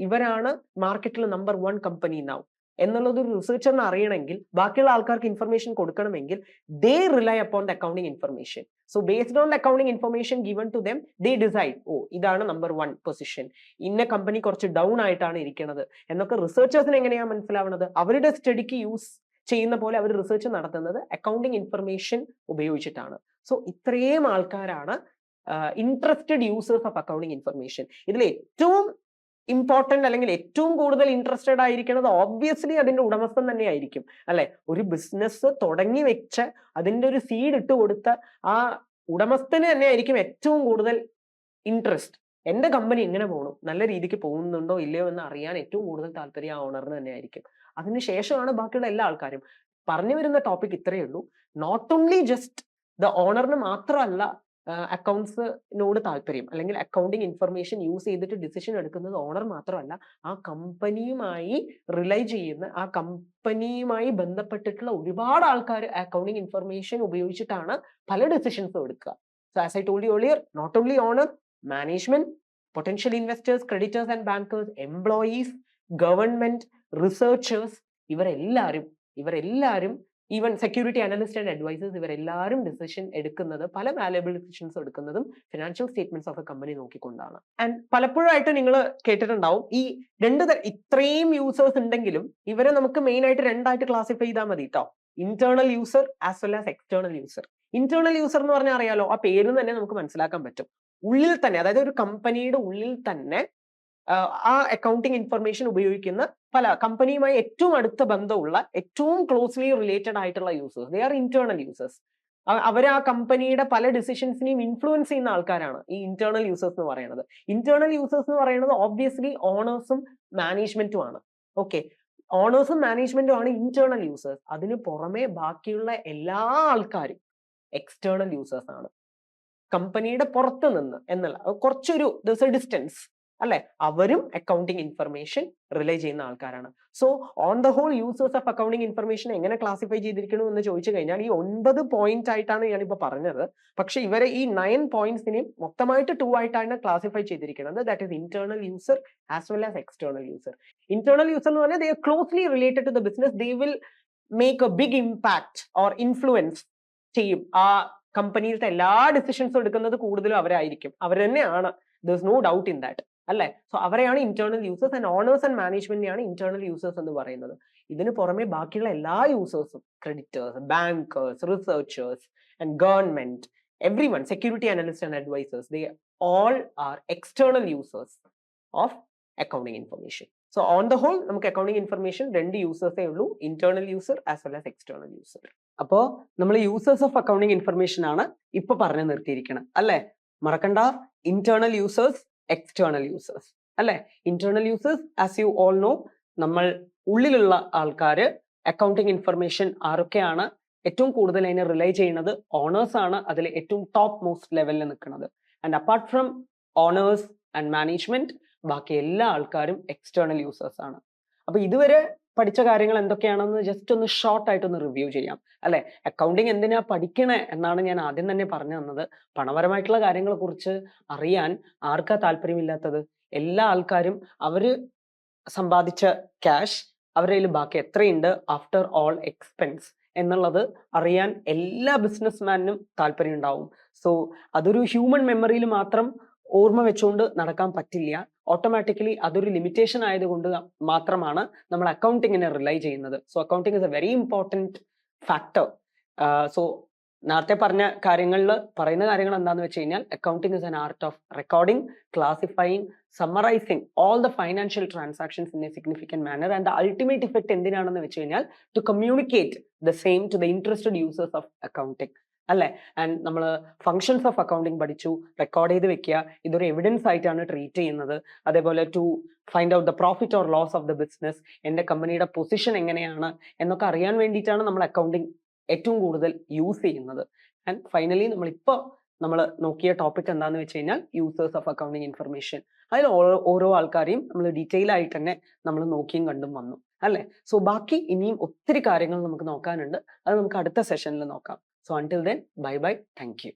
ഇവരാണ് മാർക്കറ്റിൽ നമ്പർ 1 കമ്പനി നൗ എന്നുള്ളത് ഒരു റിസർച്ചറിന് അറിയണമെങ്കിൽ, ബാക്കിയുള്ള ആൾക്കാർക്ക് ഇൻഫർമേഷൻ കൊടുക്കണമെങ്കിൽ they rely upon the accounting information. So based on the accounting information given to them, they decide, ഇതാണ് നമ്പർ 1 പൊസിഷൻ, ഇന്ന കമ്പനി കുറച്ച് ഡൗൺ ആയിട്ടാണ് ഇരിക്കുന്നത് എന്നൊക്കെ റിസർച്ചേഴ്സിന് എങ്ങനെയാ മനസ്സിലാവുന്നത്? അവരുടെ സ്റ്റഡിക്ക് യൂസ് ചെയ്യുന്ന പോലെ അവർ റിസർച്ച് നടത്തുന്നത് അക്കൗണ്ടിങ് ഇൻഫർമേഷൻ ഉപയോഗിച്ചിട്ടാണ്. സോ ഇത്രയും ആൾക്കാരാണ് interested users of accounting information. ഇതിൽ ഏറ്റവും ഇമ്പോർട്ടന്റ് അല്ലെങ്കിൽ ഏറ്റവും കൂടുതൽ ഇൻട്രസ്റ്റഡ് ആയിരിക്കുന്നത് ഓബ്വിയസ്ലി അതിന്റെ ഉടമസ്ഥൻ തന്നെ ആയിരിക്കും അല്ലെ. ഒരു ബിസിനസ് തുടങ്ങി വെച്ച് അതിന്റെ ഒരു സീഡ് ഇട്ട് കൊടുത്ത ആ ഉടമസ്ഥന് തന്നെ ആയിരിക്കും ഏറ്റവും കൂടുതൽ ഇൻട്രസ്റ്റ്. എന്റെ കമ്പനി എങ്ങനെ പോകണം, നല്ല രീതിക്ക് പോകുന്നുണ്ടോ ഇല്ലയോ എന്ന് അറിയാൻ ഏറ്റവും കൂടുതൽ താല്പര്യം ആ ഓണറിന് തന്നെ ആയിരിക്കും. അതിനുശേഷമാണ് ബാക്കിയുള്ള എല്ലാ ആൾക്കാരും. പറഞ്ഞു വരുന്ന ടോപ്പിക് ഇത്രയേ ഉള്ളൂ. നോട്ട് ഓൺലി ജസ്റ്റ് ദ ഓണറിന് മാത്രമല്ല അക്കൗണ്ട്സിനോട് താല്പര്യം, അല്ലെങ്കിൽ അക്കൗണ്ടിങ് ഇൻഫർമേഷൻ യൂസ് ചെയ്തിട്ട് ഡിസിഷൻ എടുക്കുന്നത് ഓണർ മാത്രമല്ല, ആ കമ്പനിയുമായി റിലൈ ചെയ്യുന്ന, ആ കമ്പനിയുമായി ബന്ധപ്പെട്ടിട്ടുള്ള ഒരുപാട് ആൾക്കാർ അക്കൗണ്ടിങ് ഇൻഫർമേഷൻ ഉപയോഗിച്ചിട്ടാണ് പല ഡിസിഷൻസും എടുക്കുക. So as I told you earlier, not only owner, management, potential investors, creditors and bankers, employees, government, researchers, ഇവരെല്ലാവരും even security analyst and advisers, ഇവരെല്ലാവരും ഡിസിഷൻ എടുക്കുന്നത്, പല വാല്യബിൾ ഡിസിഷൻസ് എടുക്കുന്നതും financial statements of a company നോക്കിക്കൊണ്ടാണ്. And പലപ്പോഴായിട്ട് നിങ്ങൾ കേട്ടിട്ടുണ്ടാവും, ഈ ഇത്രയും യൂസേഴ്സ് ഉണ്ടെങ്കിലും ഇവരെ നമുക്ക് മെയിൻ ആയിട്ട് രണ്ടായിട്ട് ക്ലാസിഫൈ ചെയ്താൽ മതി കേട്ടോ. Internal user as well as external user. Internal user എന്ന് പറഞ്ഞാൽ അറിയാലോ, ആ പേരിൽ തന്നെ നമുക്ക് മനസ്സിലാക്കാൻ പറ്റും. ഉള്ളിൽ തന്നെ, അതായത് ഒരു കമ്പനിയുടെ ഉള്ളിൽ തന്നെ ആ അക്കൗണ്ടിങ് ഇൻഫർമേഷൻ ഉപയോഗിക്കുന്ന പല കമ്പനിയുമായി ഏറ്റവും അടുത്ത ബന്ധമുള്ള, ഏറ്റവും ക്ലോസ്ലി റിലേറ്റഡ് ആയിട്ടുള്ള users, they are internal users. അവർ ആ കമ്പനിയുടെ പല ഡിസിഷൻസിനെയും ഇൻഫ്ലുവൻസ് ചെയ്യുന്ന ആൾക്കാരാണ് ഈ ഇന്റേണൽ യൂസേഴ്സ് എന്ന് പറയുന്നത്. ഇന്റേണൽ യൂസേഴ്സ് എന്ന് പറയുന്നത് ഓബ്വിയസ്ലി ഓണേഴ്സും മാനേജ്മെന്റും ആണ്. ഓക്കെ, ഓണേഴ്സും മാനേജ്മെന്റും ആണ് ഇന്റേണൽ യൂസേഴ്സ്. അതിന് പുറമെ ബാക്കിയുള്ള എല്ലാ ആൾക്കാരും എക്സ്റ്റേണൽ യൂസേഴ്സ് ആണ്. കമ്പനിയുടെ പുറത്ത് നിന്ന് എന്നുള്ള കുറച്ചൊരു ഡിസ്റ്റൻസ് അല്ലെ, അവരും അക്കൗണ്ടിങ് ഇൻഫർമേഷൻ റിലേ ചെയ്യുന്ന ആൾക്കാരാണ്. So on the whole users of accounting information എങ്ങനെ ക്ലാസിഫൈ ചെയ്തിരിക്കണം എന്ന് ചോദിച്ചു കഴിഞ്ഞാൽ ഈ 9 പോയിന്റ് ആയിട്ടാണ് ഞാനിപ്പോൾ പറഞ്ഞത്. പക്ഷെ ഇവരെ ഈ 9 പോയിന്റ്സിനെയും മൊത്തമായിട്ട് 2 ആയിട്ടാണ് ക്ലാസിഫൈ ചെയ്തിരിക്കുന്നത്. That is internal user as well as external user. Internal user എന്ന് പറഞ്ഞാൽ they are closely related to the business. They will make a big impact or influence ചെയ്യും. ആ കമ്പനിയിലത്തെ എല്ലാ ഡിസിഷൻസും എടുക്കുന്നത് കൂടുതലും അവരായിരിക്കും. അവർ തന്നെയാണ്, there is no doubt in that അല്ലെ. സോ അവരെയാണ് internal users. And owners and മാനേജ്മെന്റിനെയാണ് ഇന്റേണൽ യൂസേഴ്സ് എന്ന് പറയുന്നത്. ഇതിന് പുറമെ ബാക്കിയുള്ള എല്ലാ യൂസേഴ്സും, creditors, bankers, researchers and government, everyone, security analysts and advisors, they all are external users of accounting information. So on the whole, നമുക്ക് accounting information രണ്ട് യൂസേഴ്സേ ഉള്ളൂ, internal user as well as external user. അപ്പോ നമ്മൾ users of accounting information ആണ് ഇപ്പൊ പറഞ്ഞു നിർത്തിയിരിക്കണം അല്ലെ. മറക്കണ്ട, ഇന്റേണൽ യൂസേഴ്സ്, എക്സ്റ്റേണൽ യൂസേഴ്സ് അല്ലെ. Internal users as you all no, നമ്മൾ ഉള്ളിലുള്ള ആൾക്കാര്. അക്കൗണ്ടിങ് ഇൻഫർമേഷൻ ആരൊക്കെയാണ് ഏറ്റവും കൂടുതൽ അതിനെ റിലൈ ചെയ്യുന്നത്? ഓണേഴ്സ് ആണ് അതിൽ ഏറ്റവും ടോപ്പ് മോസ്റ്റ് ലെവലിൽ നിൽക്കുന്നത്. And apart from owners and management, ബാക്കി എല്ലാ ആൾക്കാരും എക്സ്റ്റേണൽ യൂസേഴ്സ് ആണ്. അപ്പൊ ഇതുവരെ പഠിച്ച കാര്യങ്ങൾ എന്തൊക്കെയാണെന്ന് ജസ്റ്റ് ഒന്ന് ഷോർട്ട് ആയിട്ടൊന്ന് റിവ്യൂ ചെയ്യാം അല്ലെ. അക്കൗണ്ടിങ് എന്തിനാ പഠിക്കണേ എന്നാണ് ഞാൻ ആദ്യം തന്നെ പറഞ്ഞു തന്നത്. പണപരമായിട്ടുള്ള കാര്യങ്ങളെ കുറിച്ച് അറിയാൻ ആർക്കാ താല്പര്യമില്ലാത്തത്? എല്ലാ ആൾക്കാരും അവര് സമ്പാദിച്ച ക്യാഷ് അവരുടെ കയ്യിൽ ബാക്കി എത്രയുണ്ട് ആഫ്റ്റർ ഓൾ എക്സ്പെൻസ് എന്നുള്ളത് അറിയാൻ എല്ലാ ബിസിനസ്മാനും താല്പര്യം ഉണ്ടാവും. സോ അതൊരു ഹ്യൂമൻ മെമ്മറിയിൽ മാത്രം ഓർമ്മ വെച്ചുകൊണ്ട് നടക്കാൻ പറ്റില്ല. ഓട്ടോമാറ്റിക്കലി അതൊരു ലിമിറ്റേഷൻ ആയതുകൊണ്ട് മാത്രമാണ് നമ്മൾ അക്കൗണ്ടിങ്ങിനെ റിലൈ ചെയ്യുന്നത്. So accounting is a very important factor. So നേരത്തെ പറഞ്ഞ പറയുന്ന കാര്യങ്ങൾ എന്താണെന്ന് വെച്ച് കഴിഞ്ഞാൽ, accounting is an art of recording, classifying, summarising all the financial transactions in a significant manner. And the ultimate effect എന്തിനാണെന്ന് വെച്ച് കഴിഞ്ഞാൽ, to communicate the same to the interested users of accounting അല്ലെ. ആൻഡ് നമ്മൾ functions of accounting പഠിച്ചു, record ചെയ്ത് വെക്കുക, ഇതൊരു evidence ആയിട്ടാണ് ട്രീറ്റ് ചെയ്യുന്നത്. അതേപോലെ to find out the profit or loss of the business, എൻ്റെ കമ്പനിയുടെ പൊസിഷൻ എങ്ങനെയാണ് എന്നൊക്കെ അറിയാൻ വേണ്ടിയിട്ടാണ് നമ്മൾ അക്കൗണ്ടിങ് ഏറ്റവും കൂടുതൽ യൂസ് ചെയ്യുന്നത്. ആൻഡ് ഫൈനലി നമ്മൾ നോക്കിയ ടോപ്പിക് എന്താന്ന് വെച്ച് കഴിഞ്ഞാൽ, യൂസേഴ്സ് ഓഫ് അക്കൗണ്ടിങ് ഇൻഫർമേഷൻ. അതിൽ ഓരോ ആൾക്കാരെയും നമ്മൾ ഡീറ്റെയിൽ ആയിട്ട് തന്നെ നമ്മൾ നോക്കിയും കണ്ടും വന്നു അല്ലെ. സോ ബാക്കി ഇനിയും ഒത്തിരി കാര്യങ്ങൾ നമുക്ക് നോക്കാനുണ്ട്. അത് നമുക്ക് അടുത്ത സെഷനിൽ നോക്കാം. So until then, bye bye, thank you.